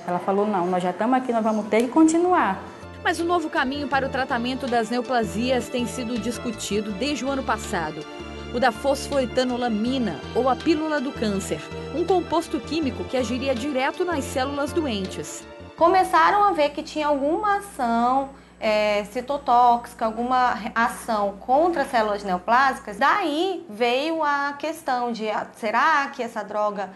Ela falou, não, nós já estamos aqui, nós vamos ter que continuar. Mas o novo caminho para o tratamento das neoplasias tem sido discutido desde o ano passado. O da fosfoetanolamina, ou a pílula do câncer, um composto químico que agiria direto nas células doentes. Começaram a ver que tinha alguma ação citotóxica, alguma ação contra as células neoplásicas. Daí veio a questão de, será que essa droga,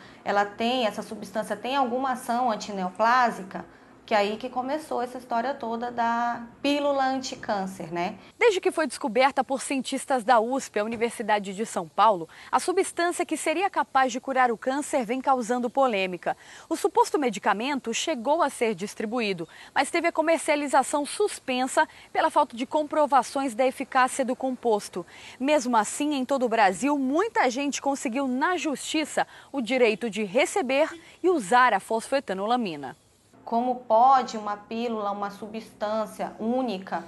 essa substância tem alguma ação antineoplásica? Que aí que começou essa história toda da pílula anticâncer, né? Desde que foi descoberta por cientistas da USP, a Universidade de São Paulo, a substância que seria capaz de curar o câncer vem causando polêmica. O suposto medicamento chegou a ser distribuído, mas teve a comercialização suspensa pela falta de comprovações da eficácia do composto. Mesmo assim, em todo o Brasil, muita gente conseguiu na justiça o direito de receber e usar a fosfoetanolamina. Como pode uma pílula, uma substância única,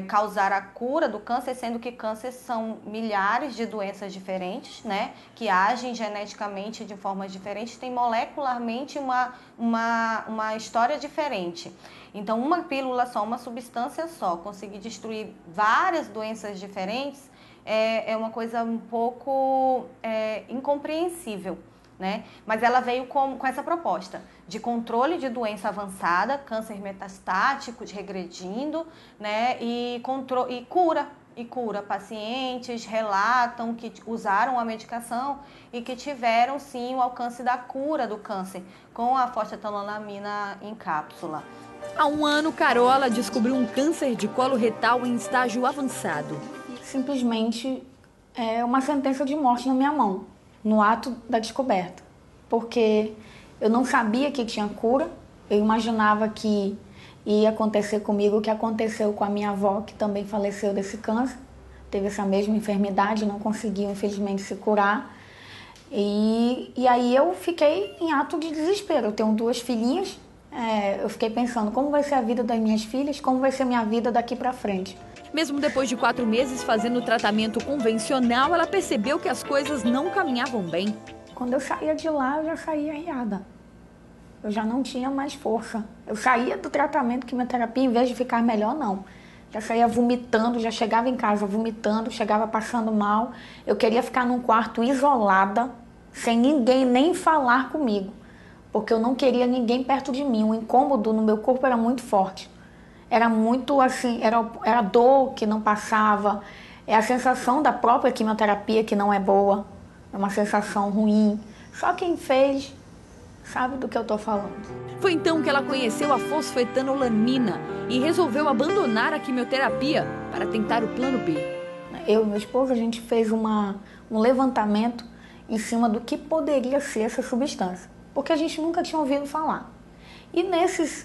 causar a cura do câncer, sendo que câncer são milhares de doenças diferentes, né, que agem geneticamente de formas diferentes, tem molecularmente uma história diferente. Então, uma pílula só, uma substância só, conseguir destruir várias doenças diferentes é uma coisa um pouco incompreensível. Né? Mas ela veio com essa proposta de controle de doença avançada, câncer metastático, regredindo, né? E cura. Pacientes relatam que usaram a medicação e que tiveram, sim, o alcance da cura do câncer com a fosfoetanolamina em cápsula. Há um ano, Carola descobriu um câncer de colo retal em estágio avançado. Simplesmente é uma sentença de morte na minha mão, no ato da descoberta, porque eu não sabia que tinha cura, eu imaginava que ia acontecer comigo o que aconteceu com a minha avó, que também faleceu desse câncer, teve essa mesma enfermidade, não conseguiu infelizmente se curar, e aí eu fiquei em ato de desespero. Eu tenho 2 filhinhas, eu fiquei pensando como vai ser a vida das minhas filhas, como vai ser a minha vida daqui para frente. Mesmo depois de 4 meses fazendo o tratamento convencional, ela percebeu que as coisas não caminhavam bem. Quando eu saía de lá, eu já saía arriada. Eu já não tinha mais força. Eu saía do tratamento, quimioterapia, em vez de ficar melhor, não. Já saía vomitando, já chegava em casa vomitando, chegava passando mal. Eu queria ficar num quarto isolada, sem ninguém nem falar comigo, porque eu não queria ninguém perto de mim. O incômodo no meu corpo era muito forte. Era muito assim, era dor que não passava, é a sensação da própria quimioterapia que não é boa, é uma sensação ruim. Só quem fez sabe do que eu estou falando. Foi então que ela conheceu a fosfoetanolamina e resolveu abandonar a quimioterapia para tentar o plano B. Eu e meu esposo, a gente fez um levantamento em cima do que poderia ser essa substância, porque a gente nunca tinha ouvido falar. E nesses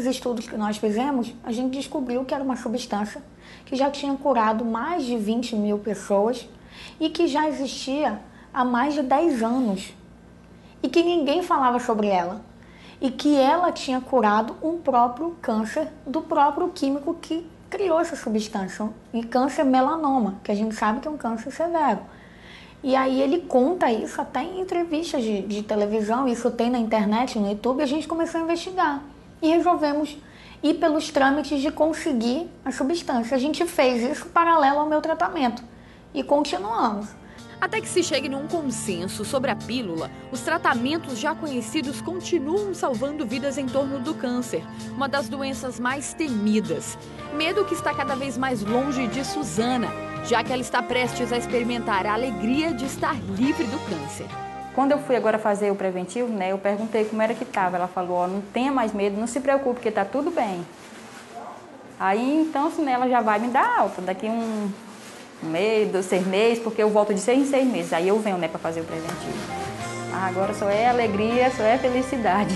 estudos que nós fizemos, a gente descobriu que era uma substância que já tinha curado mais de 20 mil pessoas e que já existia há mais de 10 anos. E que ninguém falava sobre ela. E que ela tinha curado um próprio câncer do próprio químico que criou essa substância. E câncer melanoma, que a gente sabe que é um câncer severo. E aí ele conta isso até em entrevistas de televisão, isso tem na internet, no YouTube, e a gente começou a investigar. E resolvemos e pelos trâmites de conseguir a substância. A gente fez isso paralelo ao meu tratamento e continuamos. Até que se chegue num consenso sobre a pílula, os tratamentos já conhecidos continuam salvando vidas em torno do câncer, uma das doenças mais temidas. Medo que está cada vez mais longe de Suzana, já que ela está prestes a experimentar a alegria de estar livre do câncer. Quando eu fui agora fazer o preventivo, né, eu perguntei como era que estava. Ela falou, ó, não tenha mais medo, não se preocupe, porque está tudo bem. Aí, então, assim, ela já vai me dar alta daqui um mês, 6 meses, porque eu volto de 6 em 6 meses. Aí eu venho, né, para fazer o preventivo. Agora só é alegria, só é felicidade.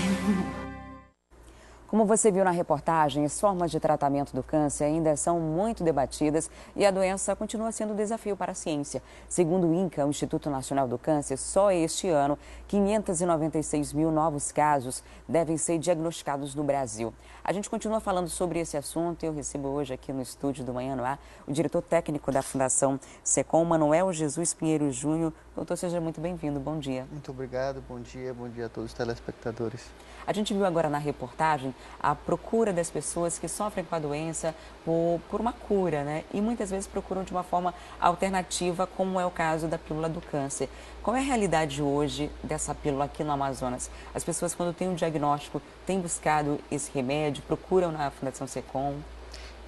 Como você viu na reportagem, as formas de tratamento do câncer ainda são muito debatidas e a doença continua sendo um desafio para a ciência. Segundo o INCA, o Instituto Nacional do Câncer, só este ano, 596 mil novos casos devem ser diagnosticados no Brasil. A gente continua falando sobre esse assunto e eu recebo hoje aqui no estúdio do Manhã no Ar o diretor técnico da Fundação SECOM, Manuel Jesus Pinheiro Júnior. Doutor, seja muito bem-vindo. Bom dia. Muito obrigado. Bom dia a todos os telespectadores. A gente viu agora na reportagem a procura das pessoas que sofrem com a doença por uma cura, né? E muitas vezes procuram de uma forma alternativa, como é o caso da pílula do câncer. Qual é a realidade hoje dessa pílula aqui no Amazonas? As pessoas, quando têm um diagnóstico, têm buscado esse remédio, procuram na Fundação SECOM?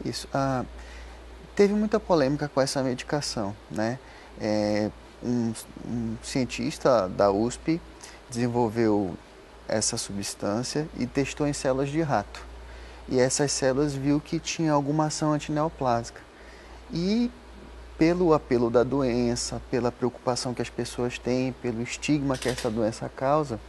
Isso. Teve muita polêmica com essa medicação, né? Um cientista da USP desenvolveu essa substância e testou em células de rato. E essas células viu que tinha alguma ação antineoplásica. E pelo apelo da doença, pela preocupação que as pessoas têm, pelo estigma que essa doença causa,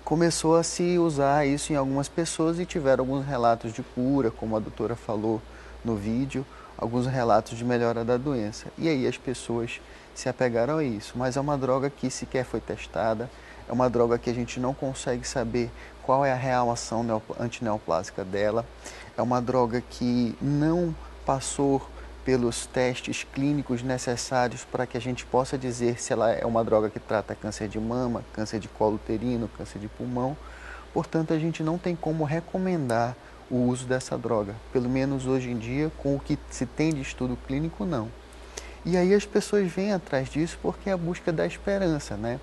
começou a se usar isso em algumas pessoas e tiveram alguns relatos de cura, como a doutora falou no vídeo, alguns relatos de melhora da doença. E aí as pessoas se apegaram a isso. Mas é uma droga que sequer foi testada, é uma droga que a gente não consegue saber qual é a real ação antineoplásica dela. É uma droga que não passou pelos testes clínicos necessários para que a gente possa dizer se ela é uma droga que trata câncer de mama, câncer de colo uterino, câncer de pulmão. Portanto, a gente não tem como recomendar o uso dessa droga. Pelo menos hoje em dia, com o que se tem de estudo clínico, não. E aí as pessoas vêm atrás disso porque é a busca da esperança, né?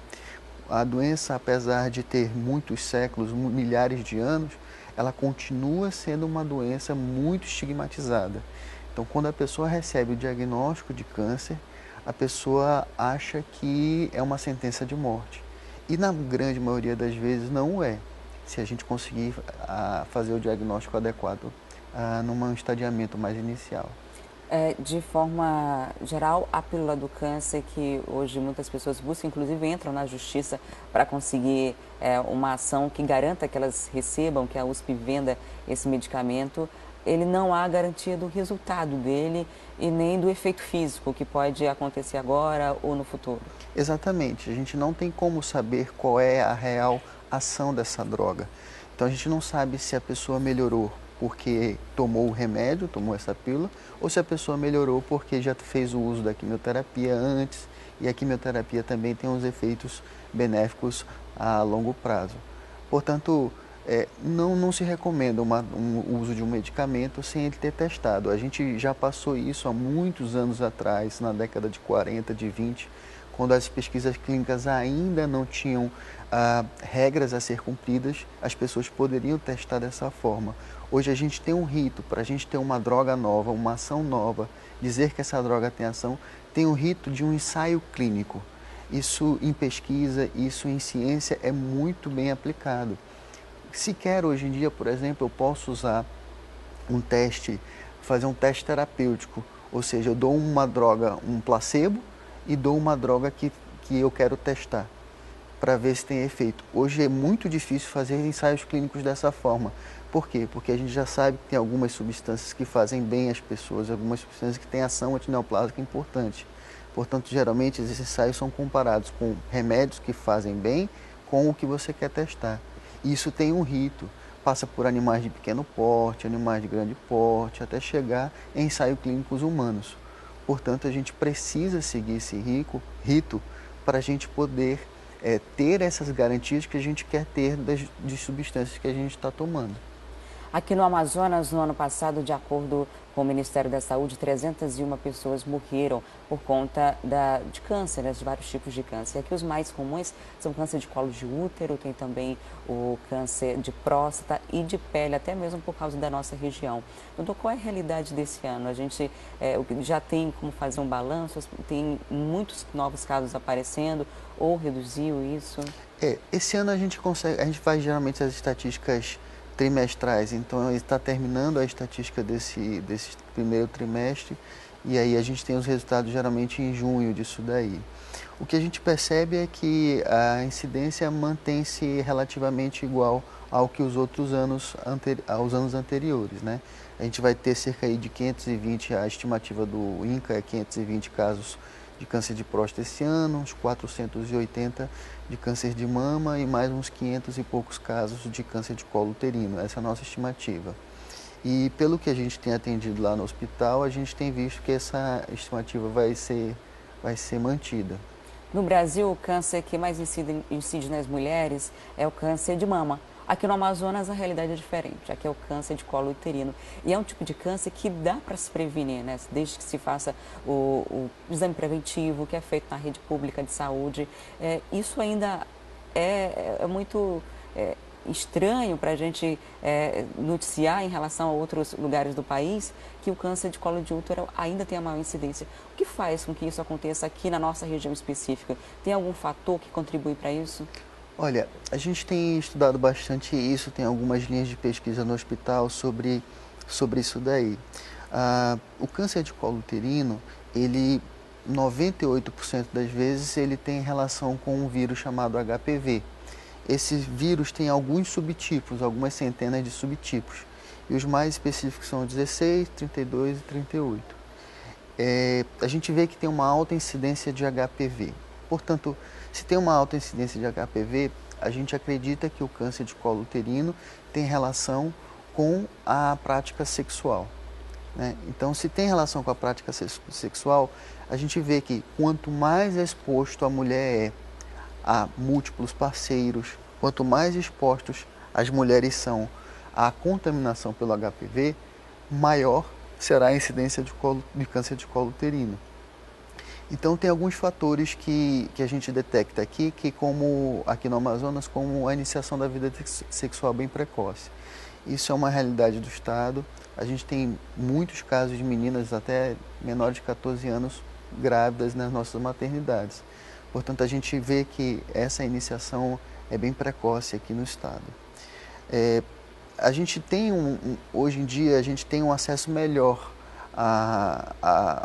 A doença, apesar de ter muitos séculos, milhares de anos, ela continua sendo uma doença muito estigmatizada. Então, quando a pessoa recebe o diagnóstico de câncer, a pessoa acha que é uma sentença de morte. E na grande maioria das vezes não é, se a gente conseguir fazer o diagnóstico adequado num estadiamento mais inicial. De forma geral, a pílula do câncer, que hoje muitas pessoas buscam, inclusive entram na justiça para conseguir uma ação que garanta que elas recebam, que a USP venda esse medicamento, ele não há garantia do resultado dele e nem do efeito físico que pode acontecer agora ou no futuro. Exatamente, a gente não tem como saber qual é a real ação dessa droga. Então a gente não sabe se a pessoa melhorou porque tomou o remédio, tomou essa pílula, ou se a pessoa melhorou porque já fez o uso da quimioterapia antes, e a quimioterapia também tem uns efeitos benéficos a longo prazo. Portanto, não se recomenda o uso de um medicamento sem ele ter testado. A gente já passou isso há muitos anos atrás, na década de 40, de 20, quando as pesquisas clínicas ainda não tinham regras a ser cumpridas, as pessoas poderiam testar dessa forma. Hoje a gente tem um rito, para a gente ter uma droga nova, uma ação nova, dizer que essa droga tem ação, tem um rito de um ensaio clínico. Isso em pesquisa, isso em ciência é muito bem aplicado. Sequer hoje em dia, por exemplo, eu posso usar um teste, fazer um teste terapêutico, ou seja, eu dou uma droga, um placebo, e dou uma droga que eu quero testar, para ver se tem efeito. Hoje é muito difícil fazer ensaios clínicos dessa forma. Por quê? Porque a gente já sabe que tem algumas substâncias que fazem bem às pessoas, algumas substâncias que têm ação antineoplásica importante. Portanto, geralmente, esses ensaios são comparados com remédios que fazem bem com o que você quer testar. Isso tem um rito, passa por animais de pequeno porte, animais de grande porte, até chegar em ensaios clínicos humanos. Portanto, a gente precisa seguir esse rito para a gente poder ter essas garantias que a gente quer ter de substâncias que a gente está tomando. Aqui no Amazonas, no ano passado, de acordo com o Ministério da Saúde, 301 pessoas morreram por conta de câncer, né, de vários tipos de câncer. Aqui os mais comuns são câncer de colo de útero, tem também o câncer de próstata e de pele, até mesmo por causa da nossa região. Doutor, qual é a realidade desse ano? A gente já tem como fazer um balanço, tem muitos novos casos aparecendo ou reduziu isso? Esse ano a gente faz geralmente as estatísticas trimestrais, então está terminando a estatística desse primeiro trimestre e aí a gente tem os resultados geralmente em junho disso daí. O que a gente percebe é que a incidência mantém-se relativamente igual ao que os outros anos, aos anos anteriores, né? A gente vai ter cerca aí de 520, a estimativa do INCA é 520 casos de câncer de próstata esse ano, uns 480 de câncer de mama e mais uns 500 e poucos casos de câncer de colo uterino. Essa é a nossa estimativa. E pelo que a gente tem atendido lá no hospital, a gente tem visto que essa estimativa vai ser mantida. No Brasil, o câncer que mais incide nas mulheres é o câncer de mama. Aqui no Amazonas a realidade é diferente, aqui é o câncer de colo uterino. E é um tipo de câncer que dá para se prevenir, né? Desde que se faça o exame preventivo, que é feito na rede pública de saúde. Isso ainda é muito estranho para a gente noticiar em relação a outros lugares do país, que o câncer de colo de útero ainda tem a maior incidência. O que faz com que isso aconteça aqui na nossa região específica? Tem algum fator que contribui para isso? Olha, a gente tem estudado bastante isso, tem algumas linhas de pesquisa no hospital sobre isso daí. O câncer de colo uterino, 98% das vezes, ele tem relação com um vírus chamado HPV. Esse vírus tem alguns subtipos, algumas centenas de subtipos. E os mais específicos são 16, 32 e 38. A gente vê que tem uma alta incidência de HPV. Portanto, se tem uma alta incidência de HPV, a gente acredita que o câncer de colo uterino tem relação com a prática sexual, né? Então, se tem relação com a prática sexual, a gente vê que quanto mais exposto a mulher é a múltiplos parceiros, quanto mais expostos as mulheres são à contaminação pelo HPV, maior será a incidência de câncer de colo uterino. Então, tem alguns fatores que a gente detecta aqui, como aqui no Amazonas, como a iniciação da vida sexual bem precoce. Isso é uma realidade do Estado. A gente tem muitos casos de meninas até menores de 14 anos grávidas nas nossas maternidades. Portanto, a gente vê que essa iniciação é bem precoce aqui no Estado. A gente tem hoje em dia, a gente tem um acesso melhor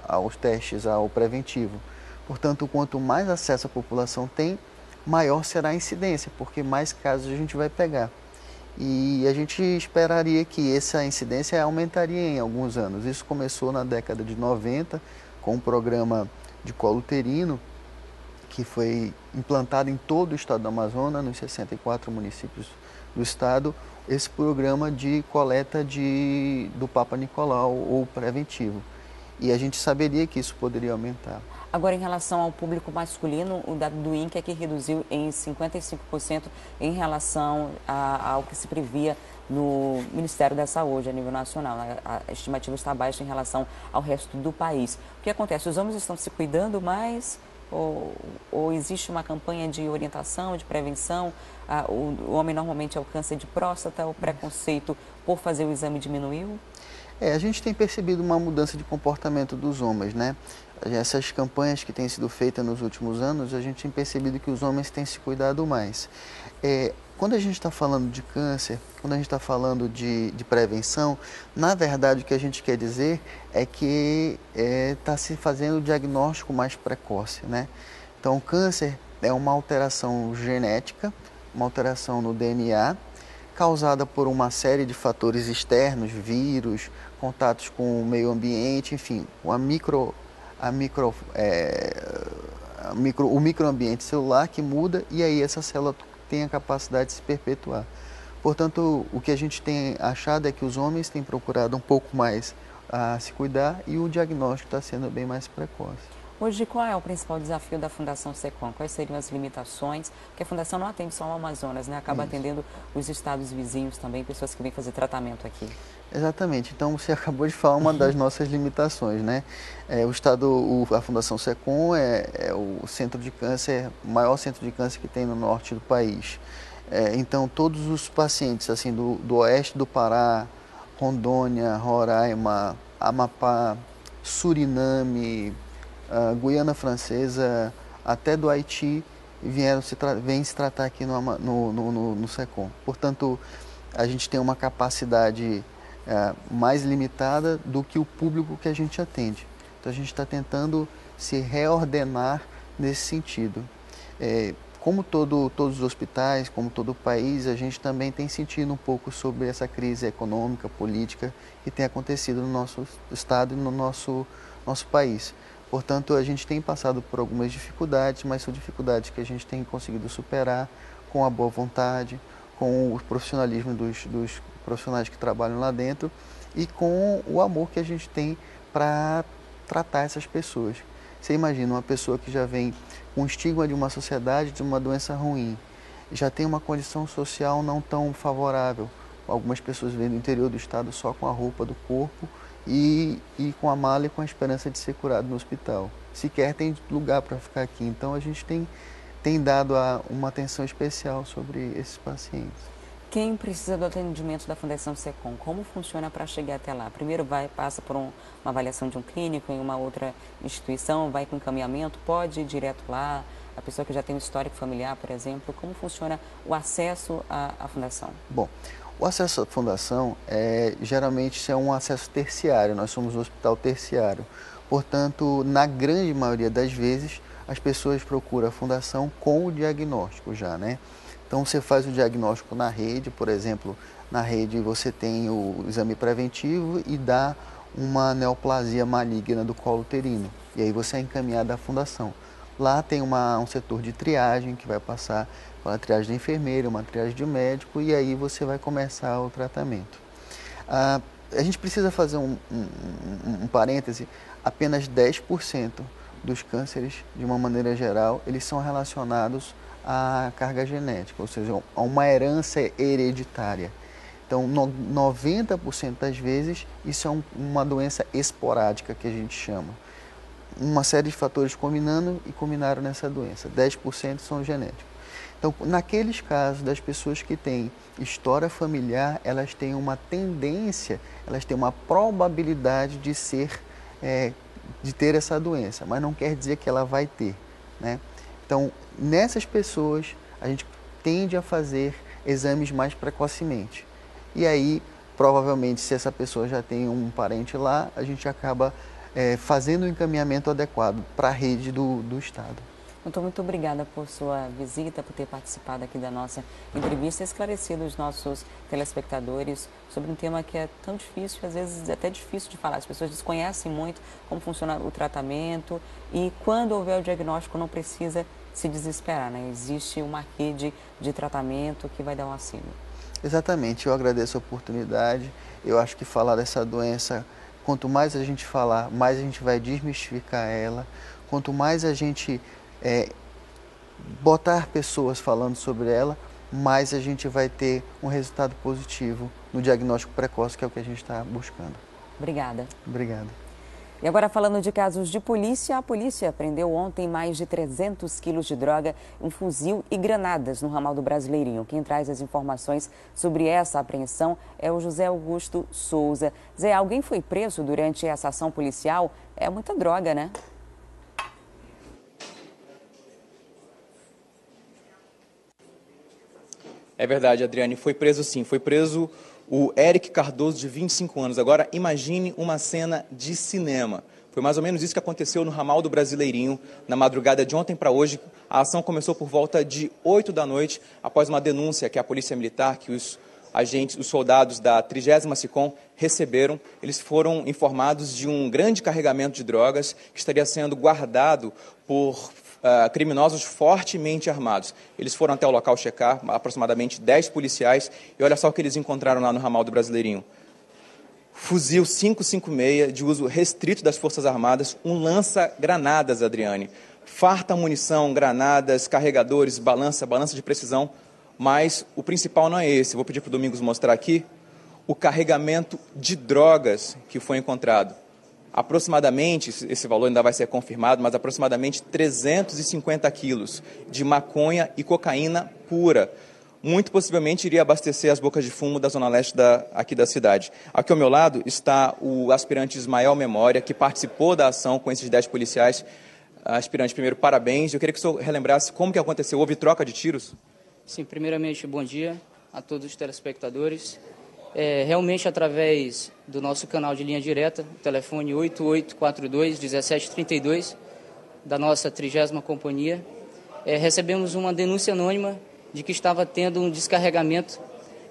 aos testes, ao preventivo. Portanto, quanto mais acesso a população tem, maior será a incidência, porque mais casos a gente vai pegar. E a gente esperaria que essa incidência aumentaria em alguns anos. Isso começou na década de 90, com um programa de colo uterino, que foi implantado em todo o estado do Amazonas, nos 64 municípios do estado, esse programa de coleta do Papa Nicolau ou preventivo. E a gente saberia que isso poderia aumentar. Agora, em relação ao público masculino, o dado do INCA é que reduziu em 55% em relação ao que se previa no Ministério da Saúde a nível nacional. A estimativa está baixa em relação ao resto do país. O que acontece? Os homens estão se cuidando mais? Ou existe uma campanha de orientação, de prevenção? O homem normalmente é o câncer de próstata, o preconceito por fazer o exame diminuiu? A gente tem percebido uma mudança de comportamento dos homens, né? Essas campanhas que têm sido feitas nos últimos anos, a gente tem percebido que os homens têm se cuidado mais. Quando a gente está falando de câncer, quando a gente está falando de prevenção, na verdade o que a gente quer dizer é que está se fazendo o diagnóstico mais precoce, né? Então, o câncer é uma alteração genética, uma alteração no DNA, causada por uma série de fatores externos, vírus, contatos com o meio ambiente, enfim, o microambiente celular que muda e aí essa célula tem a capacidade de se perpetuar. Portanto, o que a gente tem achado é que os homens têm procurado um pouco mais se cuidar e o diagnóstico está sendo bem mais precoce. Hoje, qual é o principal desafio da Fundação SECOM? Quais seriam as limitações? Porque a Fundação não atende só o Amazonas, né? Acaba atendendo os estados vizinhos também, pessoas que vêm fazer tratamento aqui. Exatamente. Então, você acabou de falar uma das nossas limitações, né? A Fundação SECOM é o centro de câncer, o maior centro de câncer que tem no norte do país. Então, todos os pacientes assim do oeste do Pará, Rondônia, Roraima, Amapá, Suriname, Guiana Francesa, até do Haiti, vêm se tratar aqui no SECOM. Portanto, a gente tem uma capacidade mais limitada do que o público que a gente atende. Então, a gente está tentando se reordenar nesse sentido. Como todos os hospitais, como todo o país, a gente também tem sentido um pouco sobre essa crise econômica, política que tem acontecido no nosso estado e no nosso país. Portanto, a gente tem passado por algumas dificuldades, mas são dificuldades que a gente tem conseguido superar com a boa vontade, com o profissionalismo dos profissionais que trabalham lá dentro e com o amor que a gente tem para tratar essas pessoas. Você imagina uma pessoa que já vem com o estigma de uma sociedade, de uma doença ruim, já tem uma condição social não tão favorável. Algumas pessoas vêm do interior do estado só com a roupa do corpo e com a mala e com a esperança de ser curado no hospital. Sequer tem lugar para ficar aqui. Então a gente tem dado uma atenção especial sobre esses pacientes. Quem precisa do atendimento da Fundação SECOM, como funciona para chegar até lá? Primeiro passa por uma avaliação de um clínico em uma outra instituição, vai com encaminhamento, pode ir direto lá? A pessoa que já tem um histórico familiar, por exemplo, como funciona o acesso à Fundação? Bom, o acesso à Fundação, geralmente é um acesso terciário, nós somos um hospital terciário. Portanto, na grande maioria das vezes, as pessoas procuram a Fundação com o diagnóstico já, né? Então, você faz o diagnóstico na rede, por exemplo, na rede você tem o exame preventivo e dá uma neoplasia maligna do colo uterino. E aí você é encaminhado à Fundação. Lá tem um setor de triagem que vai passar pela triagem da enfermeira, uma triagem de médico e aí você vai começar o tratamento. A gente precisa fazer um parêntese, apenas 10% dos cânceres, de uma maneira geral, eles são relacionados à carga genética, ou seja, a uma herança hereditária. Então, 90% das vezes, isso é uma doença esporádica, que a gente chama. Uma série de fatores combinando e combinaram nessa doença. 10% são genéticos. Então, naqueles casos das pessoas que têm história familiar, elas têm uma tendência, elas têm uma probabilidade de ter essa doença, mas não quer dizer que ela vai ter, né? Então, nessas pessoas, a gente tende a fazer exames mais precocemente. E aí, provavelmente, se essa pessoa já tem um parente lá, a gente acaba fazendo o encaminhamento adequado para a rede do Estado. Doutor, muito obrigada por sua visita, por ter participado aqui da nossa entrevista e esclarecido os nossos telespectadores sobre um tema que é tão difícil, às vezes é até difícil de falar. As pessoas desconhecem muito como funciona o tratamento e quando houver o diagnóstico não precisa se desesperar, né? Existe uma rede de tratamento que vai dar um auxílio. Exatamente, eu agradeço a oportunidade. Eu acho que falar dessa doença, quanto mais a gente falar, mais a gente vai desmistificar ela. Quanto mais a gente botar pessoas falando sobre ela, mais a gente vai ter um resultado positivo no diagnóstico precoce, que é o que a gente está buscando. Obrigada. Obrigado. E agora falando de casos de polícia, a polícia prendeu ontem mais de 300 quilos de droga, um fuzil e granadas no ramal do Brasileirinho. Quem traz as informações sobre essa apreensão é o José Augusto Souza. Zé, alguém foi preso durante essa ação policial? É muita droga, né? É verdade, Adriane, foi preso sim, foi preso o Eric Cardoso, de 25 anos. Agora, imagine uma cena de cinema. Foi mais ou menos isso que aconteceu no ramal do Brasileirinho, na madrugada de ontem para hoje. A ação começou por volta de 8 da noite, após uma denúncia que a Polícia Militar, que os soldados da 30ª SICOM receberam. Eles foram informados de um grande carregamento de drogas que estaria sendo guardado por criminosos fortemente armados. Eles foram até o local checar, aproximadamente 10 policiais, e olha só o que eles encontraram lá no ramal do Brasileirinho. fuzil 556 de uso restrito das Forças Armadas, um lança-granadas, Adriane. Farta munição, granadas, carregadores, balança de precisão, mas o principal não é esse. Vou pedir para o Domingos mostrar aqui o carregamento de drogas que foi encontrado. Aproximadamente, esse valor ainda vai ser confirmado, mas aproximadamente 350 quilos de maconha e cocaína pura. Muito possivelmente iria abastecer as bocas de fumo da zona leste aqui da cidade. Aqui ao meu lado está o aspirante Ismael Memória, que participou da ação com esses 10 policiais. Aspirante, primeiro, parabéns. Eu queria que o senhor relembrasse como que aconteceu. Houve troca de tiros? Sim, primeiramente, bom dia a todos os telespectadores. Realmente, através do nosso canal de linha direta, telefone 8842-1732, da nossa 30ª companhia, recebemos uma denúncia anônima de que estava tendo um descarregamento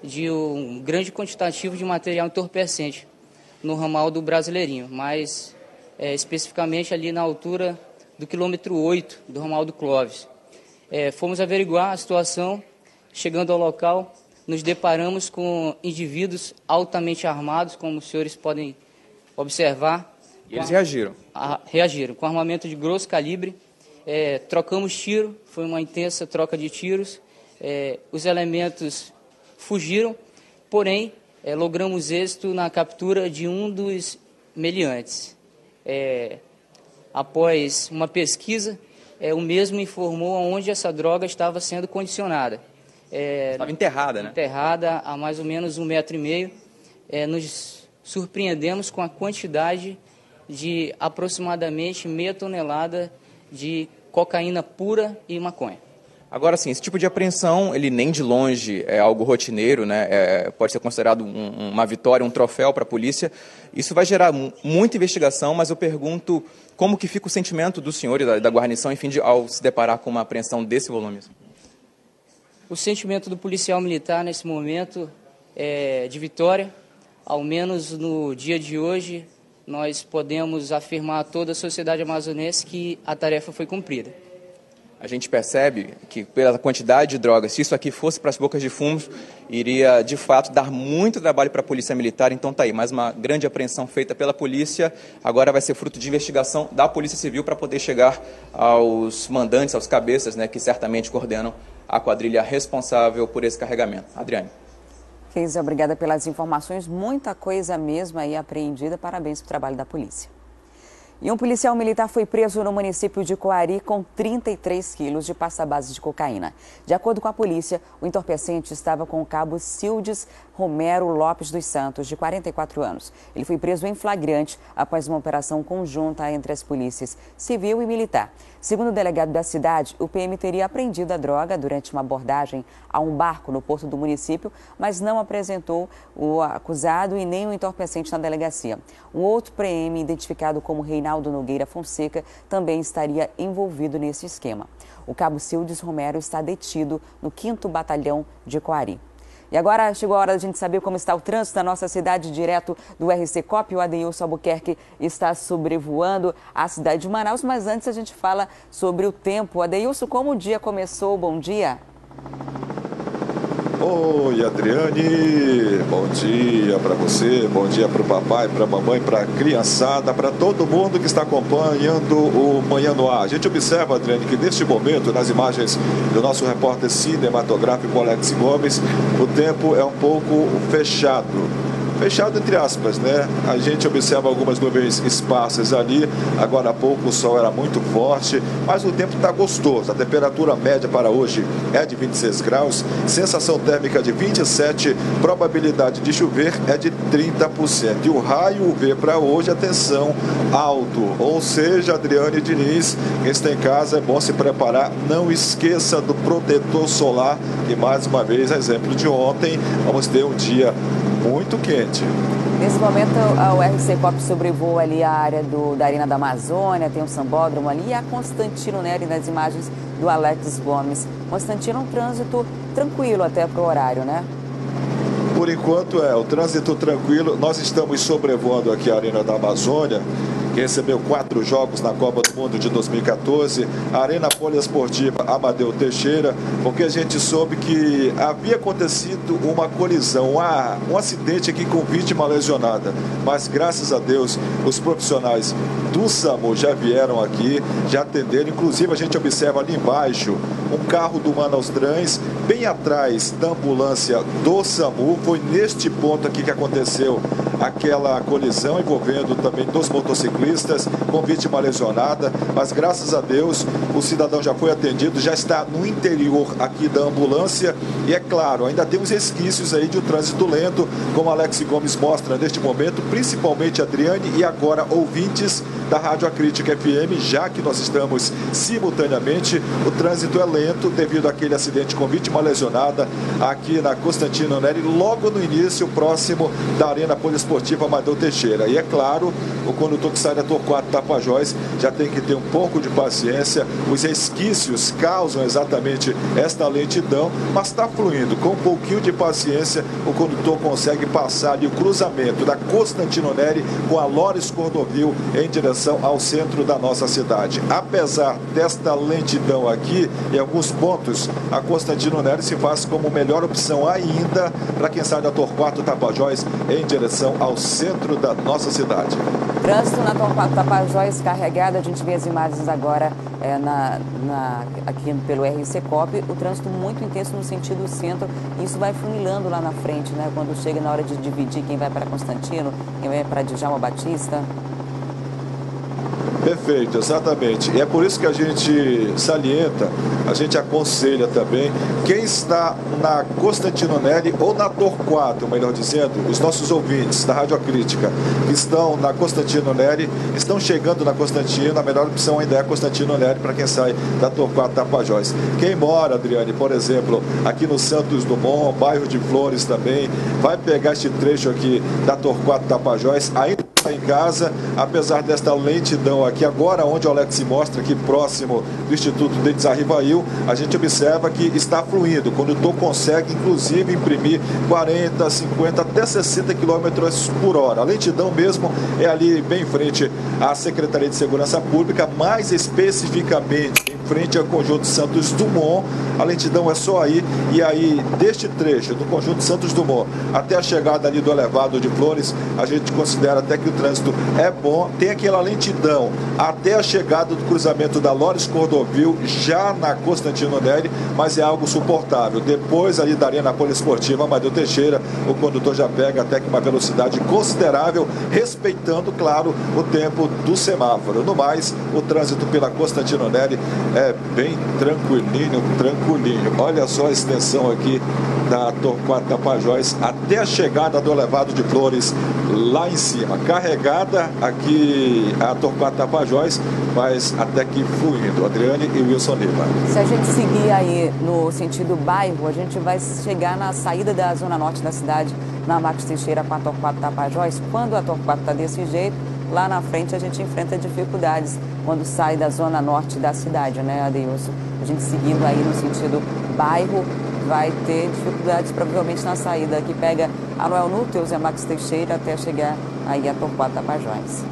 de um grande quantitativo de material entorpecente no ramal do Brasileirinho, mas especificamente ali na altura do quilômetro 8 do ramal do Clóvis. Fomos averiguar a situação, chegando ao local, nos deparamos com indivíduos altamente armados, como os senhores podem observar. E eles reagiram? Reagiram, com armamento de grosso calibre. Trocamos tiro, foi uma intensa troca de tiros. Os elementos fugiram, porém, logramos êxito na captura de um dos meliantes. Após uma pesquisa, o mesmo informou onde essa droga estava sendo condicionada. Estava enterrada, né? Enterrada a mais ou menos 1,5 metros. Nos surpreendemos com a quantidade de aproximadamente meia tonelada de cocaína pura e maconha. Agora sim, esse tipo de apreensão, ele nem de longe é algo rotineiro, né? Pode ser considerado uma vitória, um troféu para a polícia. Isso vai gerar muita investigação, mas eu pergunto como que fica o sentimento do senhor e da guarnição, enfim, ao se deparar com uma apreensão desse volume? O sentimento do policial militar nesse momento é de vitória. Ao menos no dia de hoje, nós podemos afirmar a toda a sociedade amazonense que a tarefa foi cumprida. A gente percebe que, pela quantidade de drogas, se isso aqui fosse para as bocas de fumo, iria, de fato, dar muito trabalho para a Polícia Militar. Então está aí, mais uma grande apreensão feita pela polícia. Agora vai ser fruto de investigação da Polícia Civil para poder chegar aos mandantes, aos cabeças, né, que certamente coordenam a quadrilha responsável por esse carregamento. Adriane. Keisa, obrigada pelas informações. Muita coisa mesmo aí apreendida. Parabéns pelo trabalho da polícia. E um policial militar foi preso no município de Coari com 33 quilos de pasta-base de cocaína. De acordo com a polícia, o entorpecente estava com o cabo Cildes Romero Lopes dos Santos, de 44 anos. Ele foi preso em flagrante após uma operação conjunta entre as polícias civil e militar. Segundo o delegado da cidade, o PM teria apreendido a droga durante uma abordagem a um barco no porto do município, mas não apresentou o acusado e nem o entorpecente na delegacia. Um outro PM, identificado como Reinaldo Nogueira Fonseca, também estaria envolvido nesse esquema. O cabo Cildes Romero está detido no 5º Batalhão de Coari. E agora chegou a hora da gente saber como está o trânsito na nossa cidade, direto do RC Cop. O Adeilson Albuquerque está sobrevoando a cidade de Manaus, mas antes a gente fala sobre o tempo. Adeilson, como o dia começou? Bom dia. Oi, Adriane, bom dia para você, bom dia para o papai, para a mamãe, para a criançada, para todo mundo que está acompanhando o Manhã no Ar. A gente observa, Adriane, que neste momento, nas imagens do nosso repórter cinematográfico Alex Gomes, o tempo é um pouco fechado. Fechado entre aspas, né? A gente observa algumas nuvens esparsas ali. Agora há pouco o sol era muito forte, mas o tempo está gostoso. A temperatura média para hoje é de 26 graus, sensação térmica de 27, probabilidade de chover é de 30%. E o raio UV para hoje, atenção, alto. Ou seja, Adriane Diniz, quem está em casa é bom se preparar. Não esqueça do protetor solar. E mais uma vez, exemplo de ontem, vamos ter um dia muito quente. Nesse momento, o RC Cop sobrevoa ali a área da Arena da Amazônia, tem um sambódromo ali e a Constantino Neri nas imagens do Alex Gomes. Constantino, um trânsito tranquilo até para o horário, né? Por enquanto o trânsito tranquilo. Nós estamos sobrevoando aqui a Arena da Amazônia que recebeu 4 jogos na Copa do Mundo de 2014, a Arena Poliesportiva Amadeu Teixeira, porque a gente soube que havia acontecido uma colisão, um acidente aqui com vítima lesionada, mas graças a Deus os profissionais do SAMU já vieram aqui, já atenderam, inclusive a gente observa ali embaixo um carro do Manaus Trans, bem atrás da ambulância do SAMU. Foi neste ponto aqui que aconteceu aquela colisão envolvendo também 2 motociclistas com vítima lesionada, mas graças a Deus o cidadão já foi atendido, já está no interior aqui da ambulância e é claro, ainda temos resquícios aí de um trânsito lento, como Alex Gomes mostra neste momento, principalmente Adriane e agora ouvintes da Rádio Acrítica FM, já que nós estamos simultaneamente, o trânsito é lento devido àquele acidente com vítima lesionada aqui na Constantino Neri, logo no início, próximo da Arena Poliesportiva Amadeu Teixeira. E é claro, o condutor que sai da Torquato Tapajós já tem que ter um pouco de paciência, os resquícios causam exatamente esta lentidão, mas está fluindo, com um pouquinho de paciência, o condutor consegue passar ali o cruzamento da Constantino Neri com a Lores Cordovil em direção ao centro da nossa cidade. Apesar desta lentidão aqui, em alguns pontos, a Constantino Neri se faz como melhor opção ainda para quem sai da Torquato Tapajós em direção ao centro da nossa cidade. Trânsito na Torquato Tapajós carregado, a gente vê as imagens agora aqui pelo RC-COP, o trânsito muito intenso no sentido centro, e isso vai funilando lá na frente, né? Quando chega na hora de dividir quem vai para Constantino, quem vai para Djalma Batista. Perfeito, exatamente. E é por isso que a gente salienta, a gente aconselha também quem está na Constantino Neri ou na Torquato, melhor dizendo, os nossos ouvintes da Rádio Acrítica que estão na Constantino Neri, estão chegando na Constantino, a melhor opção ainda é a Constantino Neri para quem sai da Torquato Tapajós. Quem mora, Adriane, por exemplo, aqui no Santos Dumont, bairro de Flores também, vai pegar este trecho aqui da Torquato Tapajós, ainda em casa, apesar desta lentidão aqui agora, onde o Alex se mostra aqui próximo do Instituto Denis Arrivail, a gente observa que está fluindo. O condutor consegue inclusive imprimir 40, 50 até 60 km por hora. A lentidão mesmo é ali bem em frente à Secretaria de Segurança Pública, mais especificamente em frente ao Conjunto Santos Dumont. A lentidão é só aí, e aí deste trecho do Conjunto Santos Dumont até a chegada ali do elevado de Flores, a gente considera até que o trânsito é bom. Tem aquela lentidão até a chegada do cruzamento da Lores Cordovil, já na Constantino Neri, mas é algo suportável. Depois ali da Arena Poliesportiva Amadeu Teixeira, o condutor já pega até que uma velocidade considerável, respeitando, claro, o tempo do semáforo. No mais, o trânsito pela Constantino Neri é bem tranquilinho. Olha só a extensão aqui da Torquato Tapajós até a chegada do elevado de Flores lá em cima. Carregada aqui a Torquato Tapajós, mas até que fluindo. Adriane e Wilson Lima. Se a gente seguir aí no sentido bairro, a gente vai chegar na saída da zona norte da cidade, na Max Teixeira com a Torquato Tapajós. Quando a Torquato está desse jeito, lá na frente a gente enfrenta dificuldades quando sai da zona norte da cidade, né, Adeilson? A gente seguindo aí no sentido bairro vai ter dificuldades provavelmente na saída, que pega a Noel Núteus e a Max Teixeira até chegar aí a Torquato Tapajós.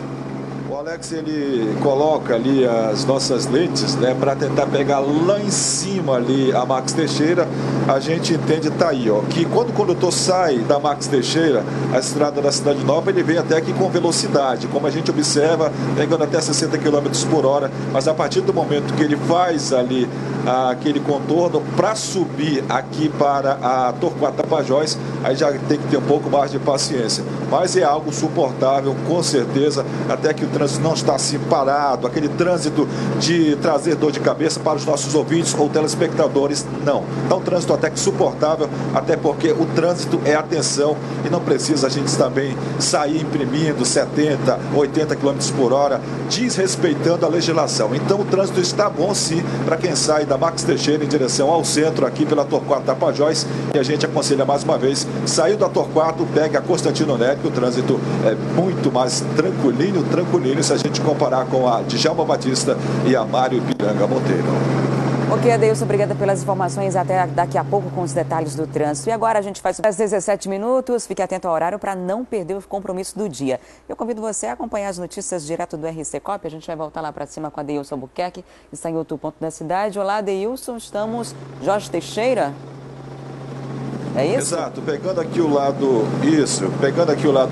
O Alex, ele coloca ali as nossas lentes, né, para tentar pegar lá em cima ali a Max Teixeira. A gente entende, tá aí, ó, que quando o condutor sai da Max Teixeira, a estrada da Cidade Nova, ele vem até aqui com velocidade, como a gente observa, pegando até 60 km por hora, mas a partir do momento que ele faz ali aquele contorno para subir aqui para a Torquato Tapajós, aí já tem que ter um pouco mais de paciência, mas é algo suportável, com certeza, até que o trânsito não está assim parado, aquele trânsito de trazer dor de cabeça para os nossos ouvintes ou telespectadores, não. Está um trânsito até que suportável, até porque o trânsito é atenção e não precisa a gente também sair imprimindo 70, 80 km por hora, desrespeitando a legislação. Então o trânsito está bom sim para quem sai da Max Teixeira em direção ao centro aqui pela Torquato Tapajós, e a gente aconselha mais uma vez, saiu da Torquato, pegue a Constantino Neri, que o trânsito é muito mais tranquilinho se a gente comparar com a Djalma Batista e a Mário Piranga Monteiro. Ok, Adeilson, obrigada pelas informações. Até daqui a pouco com os detalhes do trânsito. E agora a gente faz às 17 minutos. Fique atento ao horário para não perder o compromisso do dia. Eu convido você a acompanhar as notícias direto do RC Cop. A gente vai voltar lá para cima com a Adeilson Albuquerque. Está em outro ponto da cidade. Olá, Adeilson. Estamos... Jorge Teixeira. É isso? Exato, pegando aqui o lado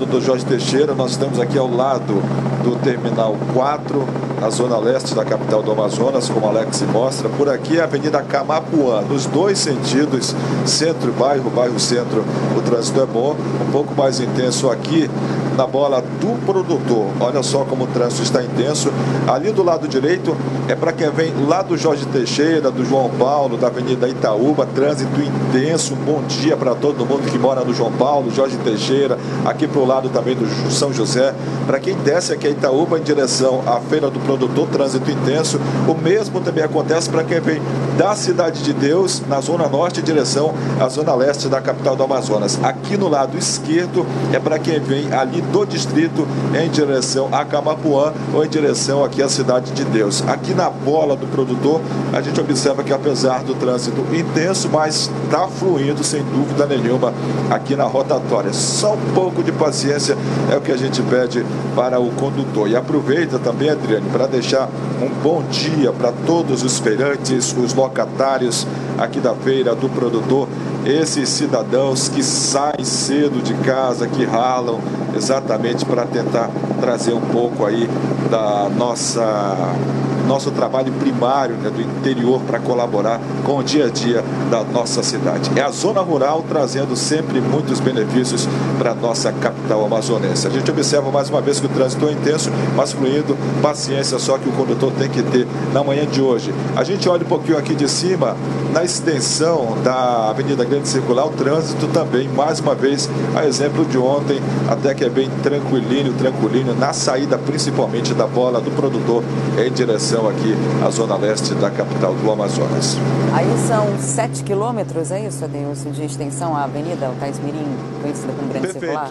do Jorge Teixeira, nós estamos aqui ao lado do Terminal 4, na zona leste da capital do Amazonas, como Alex mostra. Por aqui é a Avenida Camapuã, nos dois sentidos, centro e bairro, bairro-centro, o trânsito é bom, um pouco mais intenso aqui na bola do produtor. Olha só como o trânsito está intenso. Ali do lado direito é para quem vem lá do Jorge Teixeira, do João Paulo, da Avenida Itaúba, trânsito intenso. Um bom dia para todo mundo que mora no João Paulo, Jorge Teixeira, aqui para o lado também do São José. Para quem desce aqui a Itaúba em direção à Feira do Produtor, trânsito intenso. O mesmo também acontece para quem vem da Cidade de Deus, na zona norte, em direção à zona leste da capital do Amazonas. Aqui no lado esquerdo é para quem vem ali do distrito em direção a Camapuã ou em direção aqui à Cidade de Deus. Aqui na bola do produtor, a gente observa que apesar do trânsito intenso, mas está fluindo sem dúvida nenhuma aqui na rotatória. Só um pouco de paciência é o que a gente pede para o condutor. E aproveita também, Adriane, para deixar um bom dia para todos os feirantes, os locatários aqui da Feira do Produtor, esses cidadãos que saem cedo de casa, que ralam exatamente para tentar trazer um pouco aí da nosso trabalho primário, né, do interior, para colaborar com o dia a dia da nossa cidade. É a zona rural trazendo sempre muitos benefícios para a nossa capital amazonense. A gente observa mais uma vez que o trânsito é intenso, mas fluindo, paciência só que o condutor tem que ter na manhã de hoje. A gente olha um pouquinho aqui de cima, na extensão da Avenida Grande Circular, o trânsito também, mais uma vez, a exemplo de ontem, até que é bem tranquilinho, na saída principalmente da bola do produtor em direção aqui à zona leste da capital do Amazonas. Aí são 7 quilômetros, é isso, Adeilson, de extensão à Avenida Altais Mirim, conhecida como Grande Circular?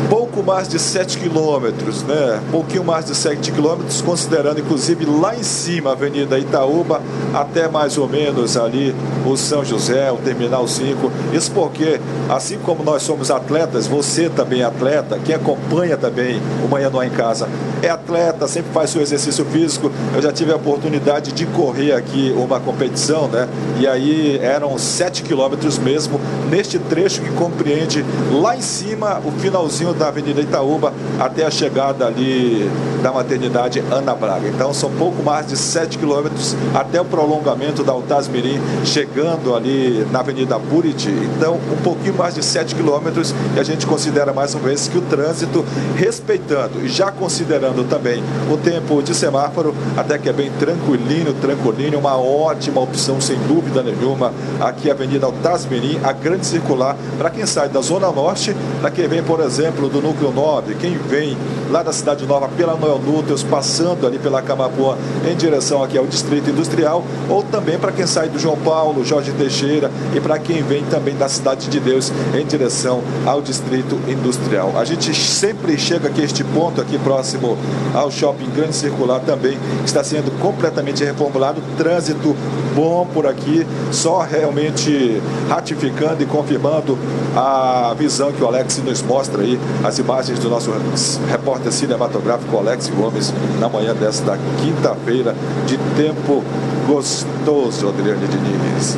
Pouco mais de 7 quilômetros, né? Pouquinho mais de 7 quilômetros, considerando inclusive lá em cima a Avenida Itaúba, até mais ou menos ali o São José, o Terminal 5. Isso porque, assim como nós somos atletas, você também é atleta, quem acompanha também o Manhã no Ar em Casa é atleta, sempre faz seu exercício físico. Eu já tive a oportunidade de correr aqui uma competição, né? E aí eram 7 quilômetros mesmo, neste trecho que compreende lá em cima o finalzinho da Avenida Itaúba até a chegada ali da maternidade Ana Braga. Então são pouco mais de 7 quilômetros até o prolongamento da Altais Mirim, chegando ali na Avenida Buriti. Então um pouquinho mais de 7 quilômetros, e a gente considera mais uma vez que o trânsito, respeitando e já considerando também o tempo de semáforo, até que é bem tranquilinho, uma ótima opção sem dúvida nenhuma. Aqui a Avenida Altais Mirim, a Grande Circular, para quem sai da Zona Norte, para quem vem, por exemplo, do Núcleo 9, quem vem lá da Cidade Nova pela Noel Núteos, passando ali pela Camapuã em direção aqui ao Distrito Industrial, ou também para quem sai do João Paulo, Jorge Teixeira, e para quem vem também da Cidade de Deus em direção ao Distrito Industrial. A gente sempre chega aqui a este ponto aqui próximo ao Shopping Grande Circular também, está sendo completamente reformulado, trânsito bom por aqui, só realmente ratificando e confirmando a visão que o Alex nos mostra aí, as imagens do nosso repórter cinematográfico Alex Gomes, na manhã desta quinta-feira, de tempo gostoso, Adriane Diniz.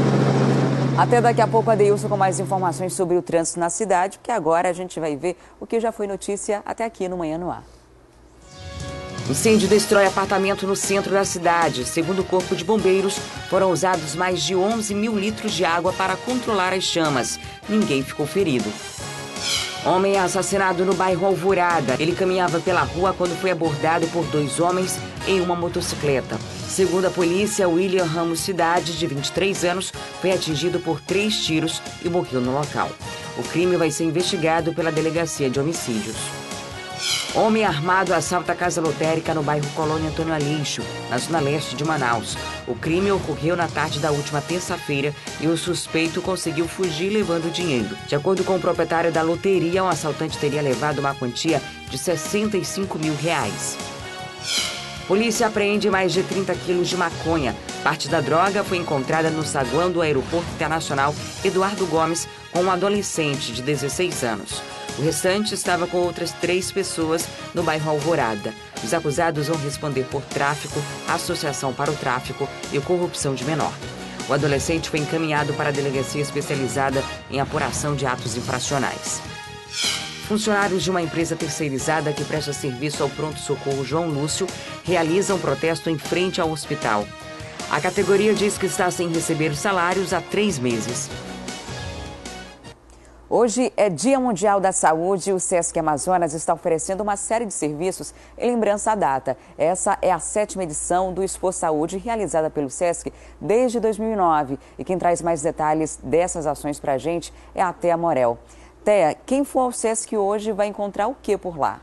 Até daqui a pouco, Adeilson, com mais informações sobre o trânsito na cidade, porque agora a gente vai ver o que já foi notícia até aqui no Manhã no Ar. Incêndio destrói apartamento no centro da cidade. Segundo o Corpo de Bombeiros, foram usados mais de 11 mil litros de água para controlar as chamas. Ninguém ficou ferido. Homem é assassinado no bairro Alvorada. Ele caminhava pela rua quando foi abordado por 2 homens em uma motocicleta. Segundo a polícia, William Ramos Cidade, de 23 anos, foi atingido por 3 tiros e morreu no local. O crime vai ser investigado pela Delegacia de Homicídios. Homem armado assalta a casa lotérica no bairro Colônia Antônio Aleixo, na zona leste de Manaus. O crime ocorreu na tarde da última terça-feira e o suspeito conseguiu fugir levando dinheiro. De acordo com o proprietário da loteria, o assaltante teria levado uma quantia de R$ 65 mil. Polícia apreende mais de 30 quilos de maconha. Parte da droga foi encontrada no saguão do Aeroporto Internacional Eduardo Gomes com um adolescente de 16 anos. O restante estava com outras 3 pessoas no bairro Alvorada. Os acusados vão responder por tráfico, associação para o tráfico e corrupção de menor. O adolescente foi encaminhado para a delegacia especializada em apuração de atos infracionais. Funcionários de uma empresa terceirizada que presta serviço ao pronto-socorro João Lúcio realizam protesto em frente ao hospital. A categoria diz que está sem receber os salários há 3 meses. Hoje é Dia Mundial da Saúde e o Sesc Amazonas está oferecendo uma série de serviços em lembrança à data. Essa é a 7ª edição do Expo Saúde, realizada pelo Sesc desde 2009. E quem traz mais detalhes dessas ações para a gente é a Thea Morel. Thea, quem for ao Sesc hoje vai encontrar o que por lá?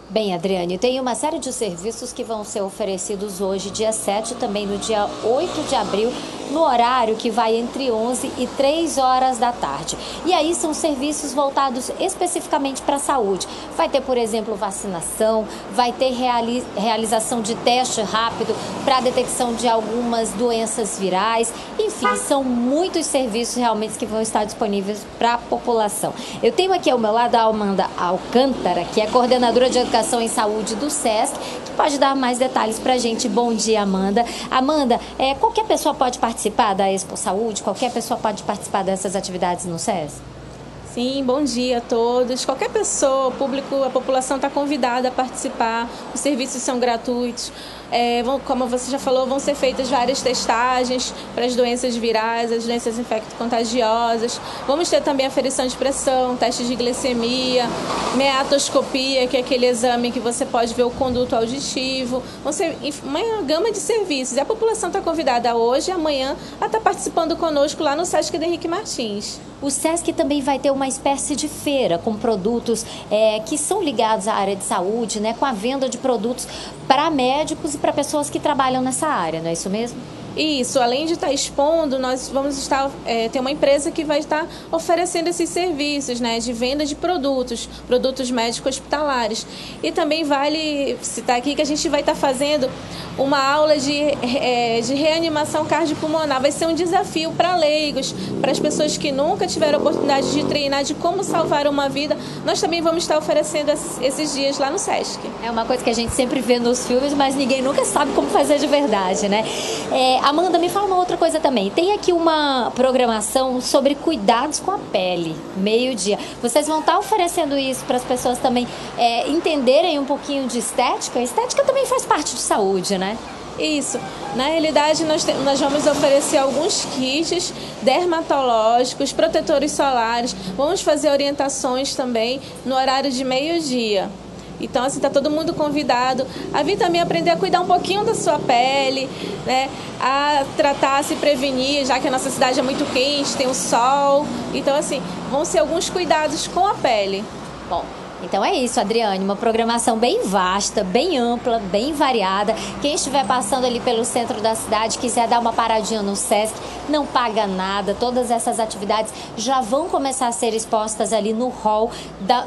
Bem, Adriane, tem uma série de serviços que vão ser oferecidos hoje, dia 7, também no dia 8 de abril, no horário que vai entre 11 e 3 horas da tarde. E aí são serviços voltados especificamente para a saúde. Vai ter, por exemplo, vacinação, vai ter realização de teste rápido para a detecção de algumas doenças virais. Enfim, são muitos serviços realmente que vão estar disponíveis para a população. Eu tenho aqui ao meu lado a Amanda Alcântara, que é coordenadora de Educação em Saúde do Sesc, que pode dar mais detalhes para a gente. Bom dia, Amanda. Amanda, qualquer pessoa pode participar da Expo Saúde? Qualquer pessoa pode participar dessas atividades no Sesc? Sim, bom dia a todos. Qualquer pessoa, público, a população está convidada a participar. Os serviços são gratuitos. Como você já falou, vão ser feitas várias testagens para as doenças virais, as doenças infecto-contagiosas. Vamos ter também aferição de pressão, teste de glicemia, meatoscopia, que é aquele exame que você pode ver o conduto auditivo. Vão ser uma gama de serviços. E a população está convidada hoje e amanhã a estar participando conosco lá no Sesc de Henrique Martins. O Sesc também vai ter uma espécie de feira com produtos que são ligados à área de saúde, né, com a venda de produtos para médicos e para pessoas que trabalham nessa área, não é isso mesmo? Isso, além de estar expondo, nós vamos estar ter uma empresa que vai estar oferecendo esses serviços, né, de venda de produtos médicos hospitalares. E também vale citar aqui que a gente vai estar fazendo uma aula de reanimação cardiopulmonar. Vai ser um desafio para leigos, para as pessoas que nunca tiveram a oportunidade de treinar de como salvar uma vida. Nós também vamos estar oferecendo esses dias lá no Sesc. É uma coisa que a gente sempre vê nos filmes, mas ninguém nunca sabe como fazer de verdade, né? Amanda, me fala uma outra coisa também. Tem aqui uma programação sobre cuidados com a pele, meio-dia. Vocês vão estar oferecendo isso para as pessoas também entenderem um pouquinho de estética? A estética também faz parte de saúde, né? Isso. Na realidade, nós vamos oferecer alguns kits dermatológicos, protetores solares. Vamos fazer orientações também no horário de meio-dia. Então, assim, está todo mundo convidado a vir também aprender a cuidar um pouquinho da sua pele, né? A tratar, a se prevenir, já que a nossa cidade é muito quente, tem o sol. Então, assim, vão ser alguns cuidados com a pele. Bom, então é isso, Adriane, uma programação bem vasta, bem ampla, bem variada. Quem estiver passando ali pelo centro da cidade, quiser dar uma paradinha no Sesc, não paga nada. Todas essas atividades já vão começar a ser expostas ali no hall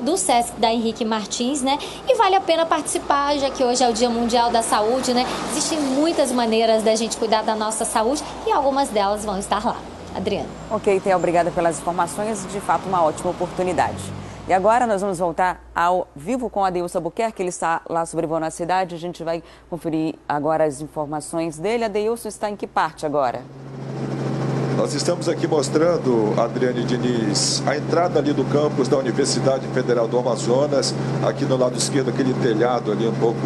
do Sesc da Henrique Martins, né? E vale a pena participar, já que hoje é o Dia Mundial da Saúde, né? Existem muitas maneiras da gente cuidar da nossa saúde e algumas delas vão estar lá. Adriane. Ok, Thea, obrigada pelas informações. De fato, uma ótima oportunidade. E agora nós vamos voltar ao vivo com Adeilson Albuquerque, ele está lá sobrevoando a cidade. A gente vai conferir agora as informações dele. Adeilson está em que parte agora? Nós estamos aqui mostrando, Adriane Diniz, a entrada ali do campus da Universidade Federal do Amazonas, aqui no lado esquerdo, aquele telhado ali um pouco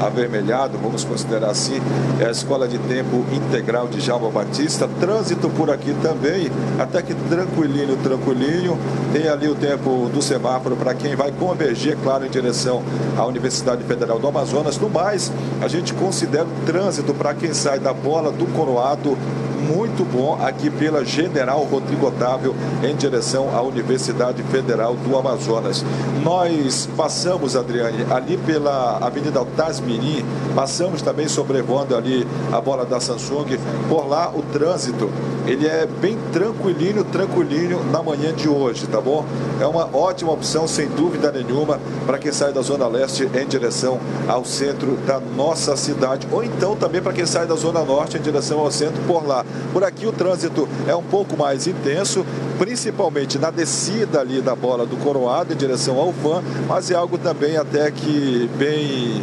avermelhado, vamos considerar assim, é a Escola de Tempo Integral de Djalma Batista. Trânsito por aqui também, até que tranquilinho, tem ali o tempo do semáforo para quem vai convergir, claro, em direção à Universidade Federal do Amazonas. No mais, a gente considera o trânsito para quem sai da Bola do Coroado muito bom aqui pela General Rodrigo Otávio em direção à Universidade Federal do Amazonas. Nós passamos, Adriane, ali pela Avenida Altasmirim, passamos também sobrevoando ali a Bola da Samsung. Por lá o trânsito ele é bem tranquilinho na manhã de hoje, tá bom? É uma ótima opção, sem dúvida nenhuma, para quem sai da Zona Leste em direção ao centro da nossa cidade, ou então também para quem sai da Zona Norte em direção ao centro por lá. Por aqui o trânsito é um pouco mais intenso, principalmente na descida ali da Bola do Coroado em direção ao FAM, mas é algo também até que bem...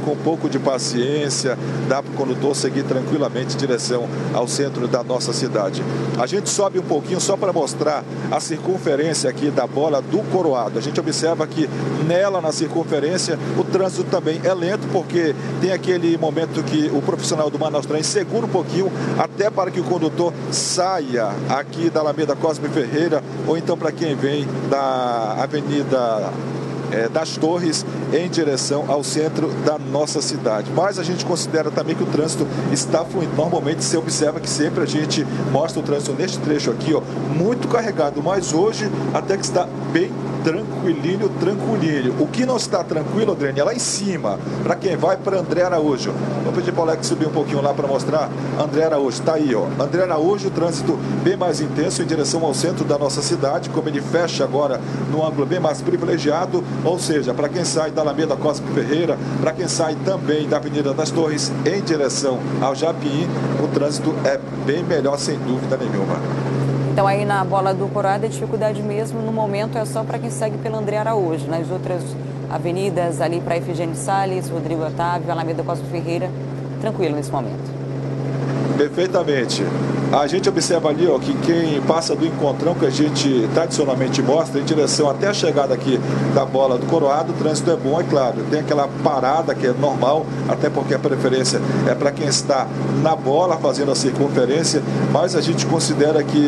com um pouco de paciência, dá para o condutor seguir tranquilamente em direção ao centro da nossa cidade. A gente sobe um pouquinho só para mostrar a circunferência aqui da Bola do Coroado. A gente observa que nela, na circunferência, o trânsito também é lento, porque tem aquele momento que o profissional do Manaus Trem segura um pouquinho, até para que o condutor saia aqui da Alameda Cosme Ferreira, ou então para quem vem da Avenida das Torres em direção ao centro da nossa cidade. Mas a gente considera também que o trânsito está fluindo. Normalmente você observa que sempre a gente mostra o trânsito neste trecho aqui, ó, muito carregado, mas hoje até que está bem tranquilinho. O que não está tranquilo, Adriane, é lá em cima, para quem vai para André Araújo. Vou pedir para o Alex subir um pouquinho lá para mostrar. André Araújo, está aí, ó. André Araújo, o trânsito bem mais intenso em direção ao centro da nossa cidade, como ele fecha agora num ângulo bem mais privilegiado, ou seja, para quem sai da Alameda Cosme Ferreira, para quem sai também da Avenida das Torres em direção ao Japim, o trânsito é bem melhor, sem dúvida nenhuma. Então aí na Bola do Coroado a dificuldade mesmo no momento é só para quem segue pelo André Araújo. Nas outras avenidas ali para Efigênio Salles, Rodrigo Otávio, Alameda Cosme Ferreira, tranquilo nesse momento. Perfeitamente. A gente observa ali, ó, que quem passa do encontrão que a gente tradicionalmente mostra em direção até a chegada aqui da Bola do Coroado, o trânsito é bom, é claro. Tem aquela parada que é normal, até porque a preferência é para quem está na bola fazendo a circunferência, mas a gente considera que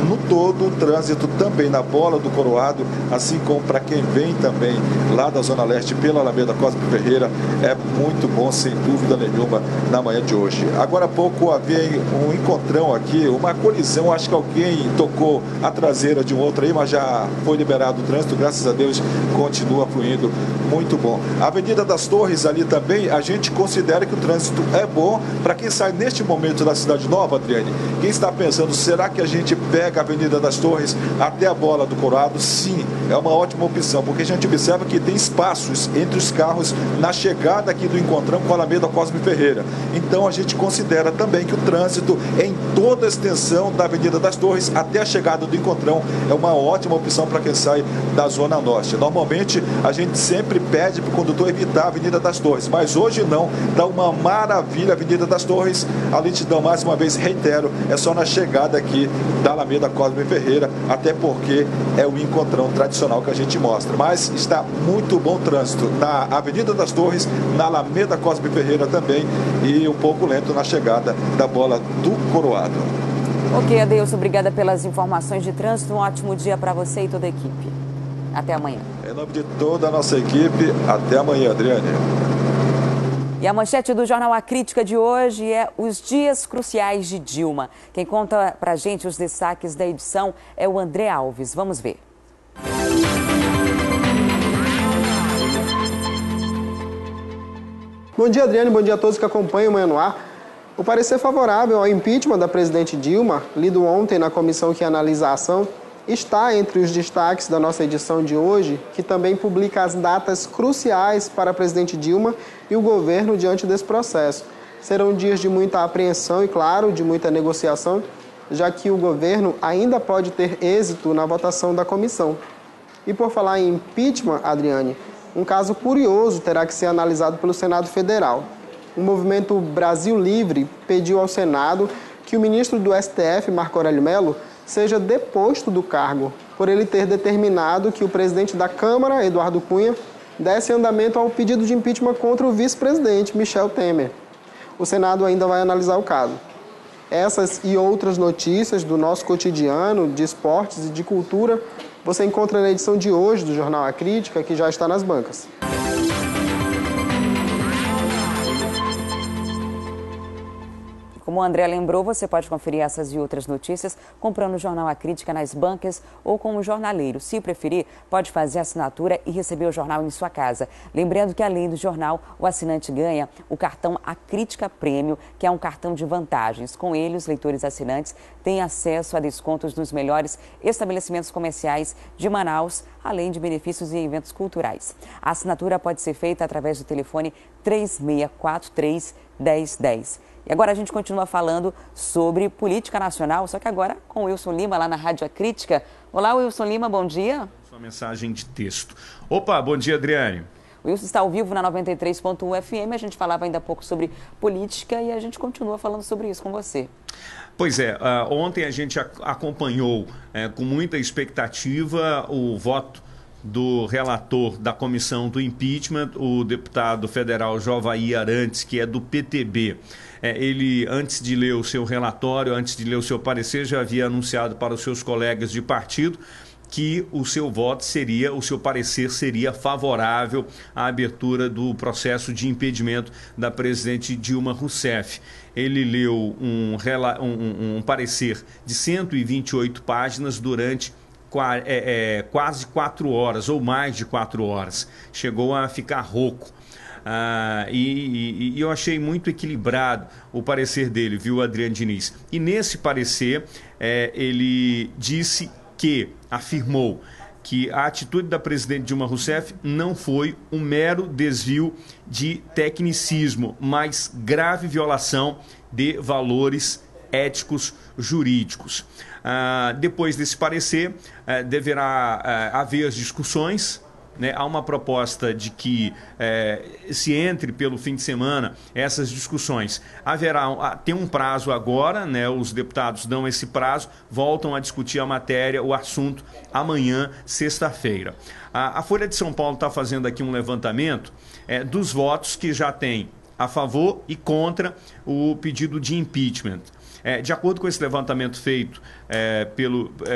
no todo o trânsito também na Bola do Coroado, assim como para quem vem também lá da Zona Leste pela Alameda Cosme Ferreira, é muito bom, sem dúvida nenhuma, na manhã de hoje. Agora há pouco havia um encontrão aqui, uma colisão, acho que alguém tocou a traseira de um outro aí, mas já foi liberado o trânsito, graças a Deus continua fluindo muito bom. A Avenida das Torres ali também, a gente considera que o trânsito é bom para quem sai neste momento da Cidade Nova, Adriane. Quem está pensando, será que a gente pega a Avenida das Torres até a Bola do Coroado? Sim, é uma ótima opção, porque a gente observa que tem espaços entre os carros na chegada aqui do encontrão com a Alameda Cosme Ferreira. Então a gente considera também que o trânsito em toda a extensão da Avenida das Torres até a chegada do encontrão é uma ótima opção para quem sai da Zona Norte. Normalmente a gente sempre pede para o condutor evitar a Avenida das Torres, mas hoje não, dá uma maravilha a Avenida das Torres. A lentidão, mais uma vez reitero, é só na chegada aqui da Alameda Cosme Ferreira, até porque é o encontrão tradicional que a gente mostra. Mas está muito bom o trânsito na Avenida das Torres, na Alameda Cosme Ferreira também, e um pouco lento na chegada da Bola do Coroado. Ok, Adeilson, obrigada pelas informações de trânsito. Um ótimo dia para você e toda a equipe. Até amanhã. Em nome de toda a nossa equipe, até amanhã, Adriane. E a manchete do Jornal A Crítica de hoje é os dias cruciais de Dilma. Quem conta pra gente os destaques da edição é o André Alves. Vamos ver. Bom dia, Adriane. Bom dia a todos que acompanham o Manhã no Ar. O parecer favorável ao impeachment da presidente Dilma, lido ontem na comissão que analisa a ação, está entre os destaques da nossa edição de hoje, que também publica as datas cruciais para a presidente Dilma e o governo diante desse processo. Serão dias de muita apreensão e, claro, de muita negociação, já que o governo ainda pode ter êxito na votação da comissão. E por falar em impeachment, Adriane, um caso curioso terá que ser analisado pelo Senado Federal. O movimento Brasil Livre pediu ao Senado que o ministro do STF, Marco Aurélio Mello, seja deposto do cargo, por ele ter determinado que o presidente da Câmara, Eduardo Cunha, desse andamento ao pedido de impeachment contra o vice-presidente, Michel Temer. O Senado ainda vai analisar o caso. Essas e outras notícias do nosso cotidiano, de esportes e de cultura, você encontra na edição de hoje do Jornal A Crítica, que já está nas bancas. Como Como o André lembrou, você pode conferir essas e outras notícias comprando o jornal A Crítica nas bancas ou como jornaleiro. Se preferir, pode fazer a assinatura e receber o jornal em sua casa. Lembrando que, além do jornal, o assinante ganha o cartão A Crítica Prêmio, que é um cartão de vantagens. Com ele, os leitores assinantes têm acesso a descontos nos melhores estabelecimentos comerciais de Manaus, além de benefícios em eventos culturais. A assinatura pode ser feita através do telefone 3643-1010. E agora a gente continua falando sobre política nacional, só que agora com o Wilson Lima, lá na Rádio A Crítica. Olá, Wilson Lima, bom dia. Sua mensagem de texto. Opa, bom dia, Adriane. O Wilson está ao vivo na 93.1 FM, a gente falava ainda há pouco sobre política e a gente continua falando sobre isso com você. Pois é, ontem a gente acompanhou com muita expectativa o voto do relator da comissão do impeachment, o deputado federal Jovair Arantes, que é do PTB. Ele, antes de ler o seu relatório, antes de ler o seu parecer, já havia anunciado para os seus colegas de partido que o seu voto seria, o seu parecer seria favorável à abertura do processo de impedimento da presidente Dilma Rousseff. Ele leu um parecer de 128 páginas durante quase 4 horas, ou mais de 4 horas. Chegou a ficar rouco. E eu achei muito equilibrado o parecer dele, viu, Adriano Diniz? E nesse parecer, ele afirmou que a atitude da presidente Dilma Rousseff não foi um mero desvio de tecnicismo, mas grave violação de valores éticos jurídicos. Depois desse parecer, deverá haver as discussões. Há uma proposta de que se entre pelo fim de semana essas discussões. Tem um prazo agora, os deputados dão esse prazo, voltam a discutir a matéria, o assunto, amanhã, sexta-feira. A Folha de São Paulo está fazendo aqui um levantamento dos votos que já tem a favor e contra o pedido de impeachment. De acordo com esse levantamento feito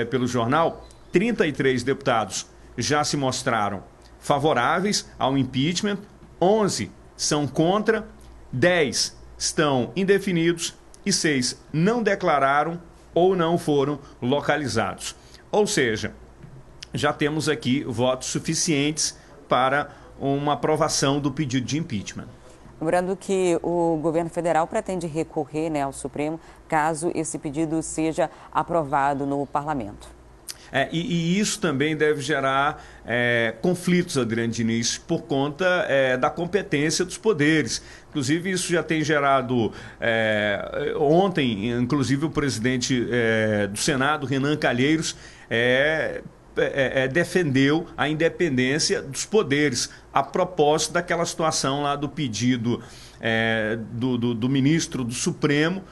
pelo jornal, 33 deputados já se mostraram favoráveis ao impeachment, 11 são contra, 10 estão indefinidos e 6 não declararam ou não foram localizados. Ou seja, já temos aqui votos suficientes para uma aprovação do pedido de impeachment. Lembrando que o governo federal pretende recorrer ao Supremo caso esse pedido seja aprovado no parlamento. E isso também deve gerar conflitos, Adriano Diniz, por conta da competência dos poderes. Inclusive, isso já tem gerado... ontem, inclusive, o presidente do Senado, Renan Calheiros, defendeu a independência dos poderes, a propósito daquela situação lá do pedido do ministro do Supremo.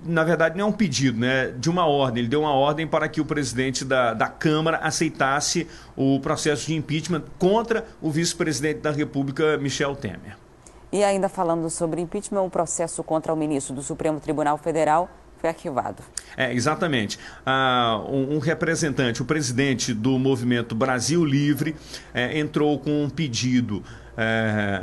Na verdade, não é um pedido, de uma ordem. Ele deu uma ordem para que o presidente da Câmara aceitasse o processo de impeachment contra o vice-presidente da República, Michel Temer. E ainda falando sobre impeachment, o processo contra o ministro do Supremo Tribunal Federal foi arquivado. Exatamente. Um representante, o presidente do movimento Brasil Livre, entrou com um pedido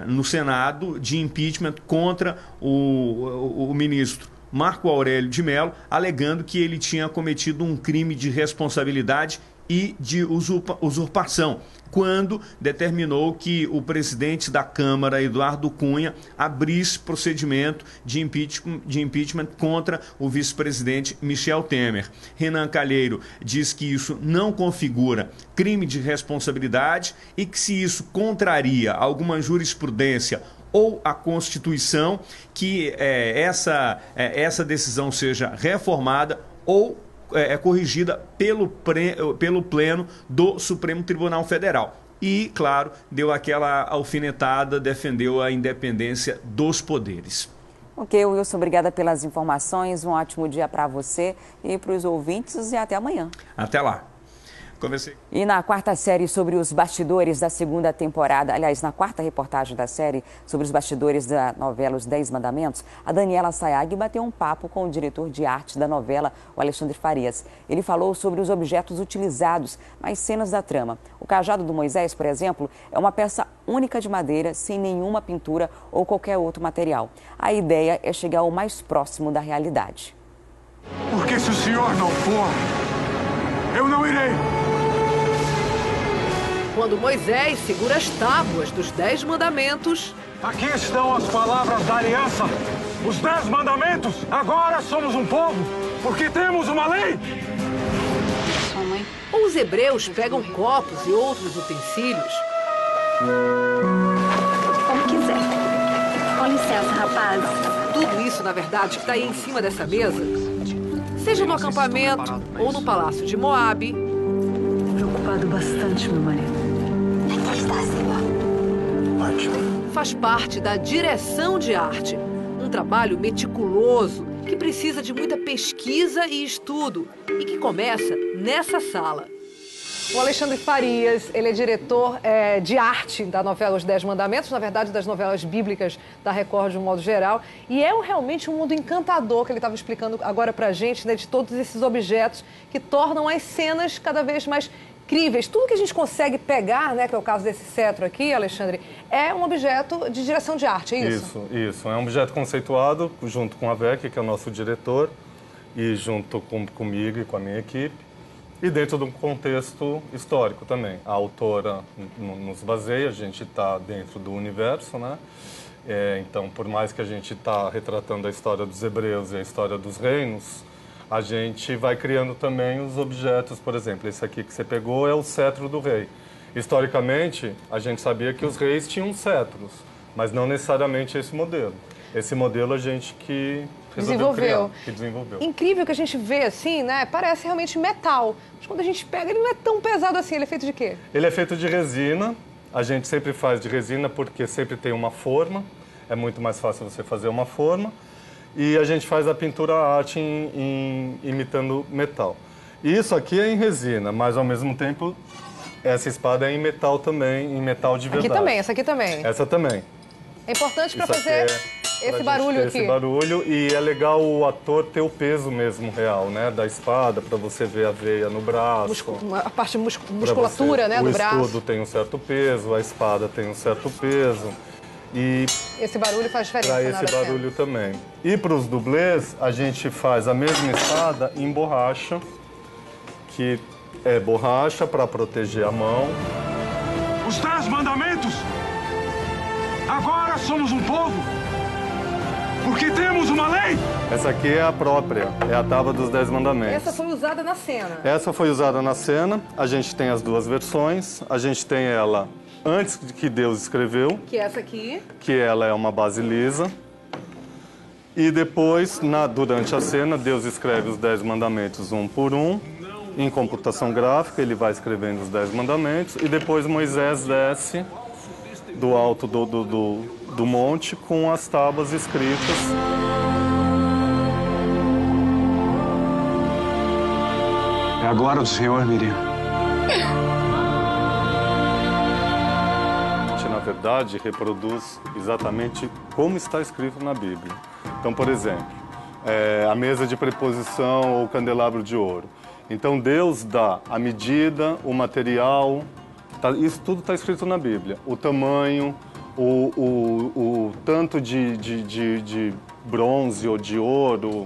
no Senado de impeachment contra o ministro Marco Aurélio de Mello, alegando que ele tinha cometido um crime de responsabilidade e de usurpação, quando determinou que o presidente da Câmara, Eduardo Cunha, abrisse procedimento de impeachment contra o vice-presidente Michel Temer. Renan Calheiro diz que isso não configura crime de responsabilidade e que, se isso contraria alguma jurisprudência ou a Constituição, que essa decisão seja reformada ou corrigida pelo Pleno do Supremo Tribunal Federal. E, claro, deu aquela alfinetada, defendeu a independência dos poderes. Ok, Wilson, obrigada pelas informações, um ótimo dia para você e para os ouvintes e até amanhã. Até lá. E na quarta série sobre os bastidores da segunda temporada, aliás, na quarta reportagem da série sobre os bastidores da novela Os 10 Mandamentos, a Daniela Sayag bateu um papo com o diretor de arte da novela, o Alexandre Farias. Ele falou sobre os objetos utilizados nas cenas da trama. O cajado do Moisés, por exemplo, é uma peça única de madeira, sem nenhuma pintura ou qualquer outro material. A ideia é chegar o mais próximo da realidade. Porque se o senhor não for, eu não irei. Quando Moisés segura as tábuas dos 10 mandamentos... Aqui estão as palavras da aliança, os 10 mandamentos. Agora somos um povo, porque temos uma lei. Os hebreus pegam copos e outros utensílios. Como quiser. Com licença, rapaz. Tudo isso, na verdade, está aí em cima dessa mesa. Seja no acampamento ou no Palácio de Moabe. Preocupado bastante, meu marido. Aqui está, senhor. Ótimo. Faz parte da direção de arte. Um trabalho meticuloso que precisa de muita pesquisa e estudo e que começa nessa sala. O Alexandre Farias, ele é diretor de arte da novela Os 10 Mandamentos, na verdade das novelas bíblicas da Record de um modo geral. E é realmente um mundo encantador que ele estava explicando agora pra gente, né, de todos esses objetos que tornam as cenas cada vez mais incríveis. Tudo que a gente consegue pegar, né, que é o caso desse cetro aqui, Alexandre, é um objeto de direção de arte, é isso? Isso. É um objeto conceituado junto com a VEC, que é o nosso diretor, e junto comigo e com a minha equipe. E dentro de um contexto histórico também. A autora nos baseia, a gente está dentro do universo, né? Então, por mais que a gente está retratando a história dos hebreus e a história dos reinos, a gente vai criando também os objetos. Por exemplo, esse aqui que você pegou é o cetro do rei. Historicamente, a gente sabia que os reis tinham cetros, mas não necessariamente esse modelo. Esse modelo a gente que desenvolveu. Incrível que a gente vê assim, né? Parece realmente metal. Mas quando a gente pega, ele não é tão pesado assim. Ele é feito de quê? Ele é feito de resina. A gente sempre faz de resina porque sempre tem uma forma. É muito mais fácil você fazer uma forma. E a gente faz a pintura arte imitando metal. Isso aqui é em resina, mas ao mesmo tempo essa espada é em metal também, em metal de verdade. Aqui também, essa aqui também. Essa também. É importante para fazer esse barulho aqui. Esse barulho, e é legal o ator ter o peso mesmo real, né, da espada, para você ver a veia no braço. A parte musculatura, né, do braço. O escudo tem um certo peso, a espada tem um certo peso. E esse barulho faz diferença. Para esse barulho também. E para os dublês, a gente faz a mesma espada em borracha, que é borracha para proteger a mão. Os 10 mandamentos. Agora somos um povo, porque temos uma lei. Essa aqui é a própria, é a Tábua dos 10 Mandamentos. Essa foi usada na cena. Essa foi usada na cena. A gente tem as duas versões. A gente tem ela antes de que Deus escreveu. Que é essa aqui. Que ela é uma base lisa. E depois, durante a cena, Deus escreve os 10 mandamentos um por um. Em computação gráfica, ele vai escrevendo os 10 mandamentos. E depois Moisés desce do alto do monte com as tábuas escritas. É agora o Senhor, Miriam. A gente, na verdade, reproduz exatamente como está escrito na Bíblia. Então, por exemplo, a mesa de preposição ou o candelabro de ouro. Então, Deus dá a medida, o material, isso tudo está escrito na Bíblia. O tamanho, o tanto de bronze ou de ouro,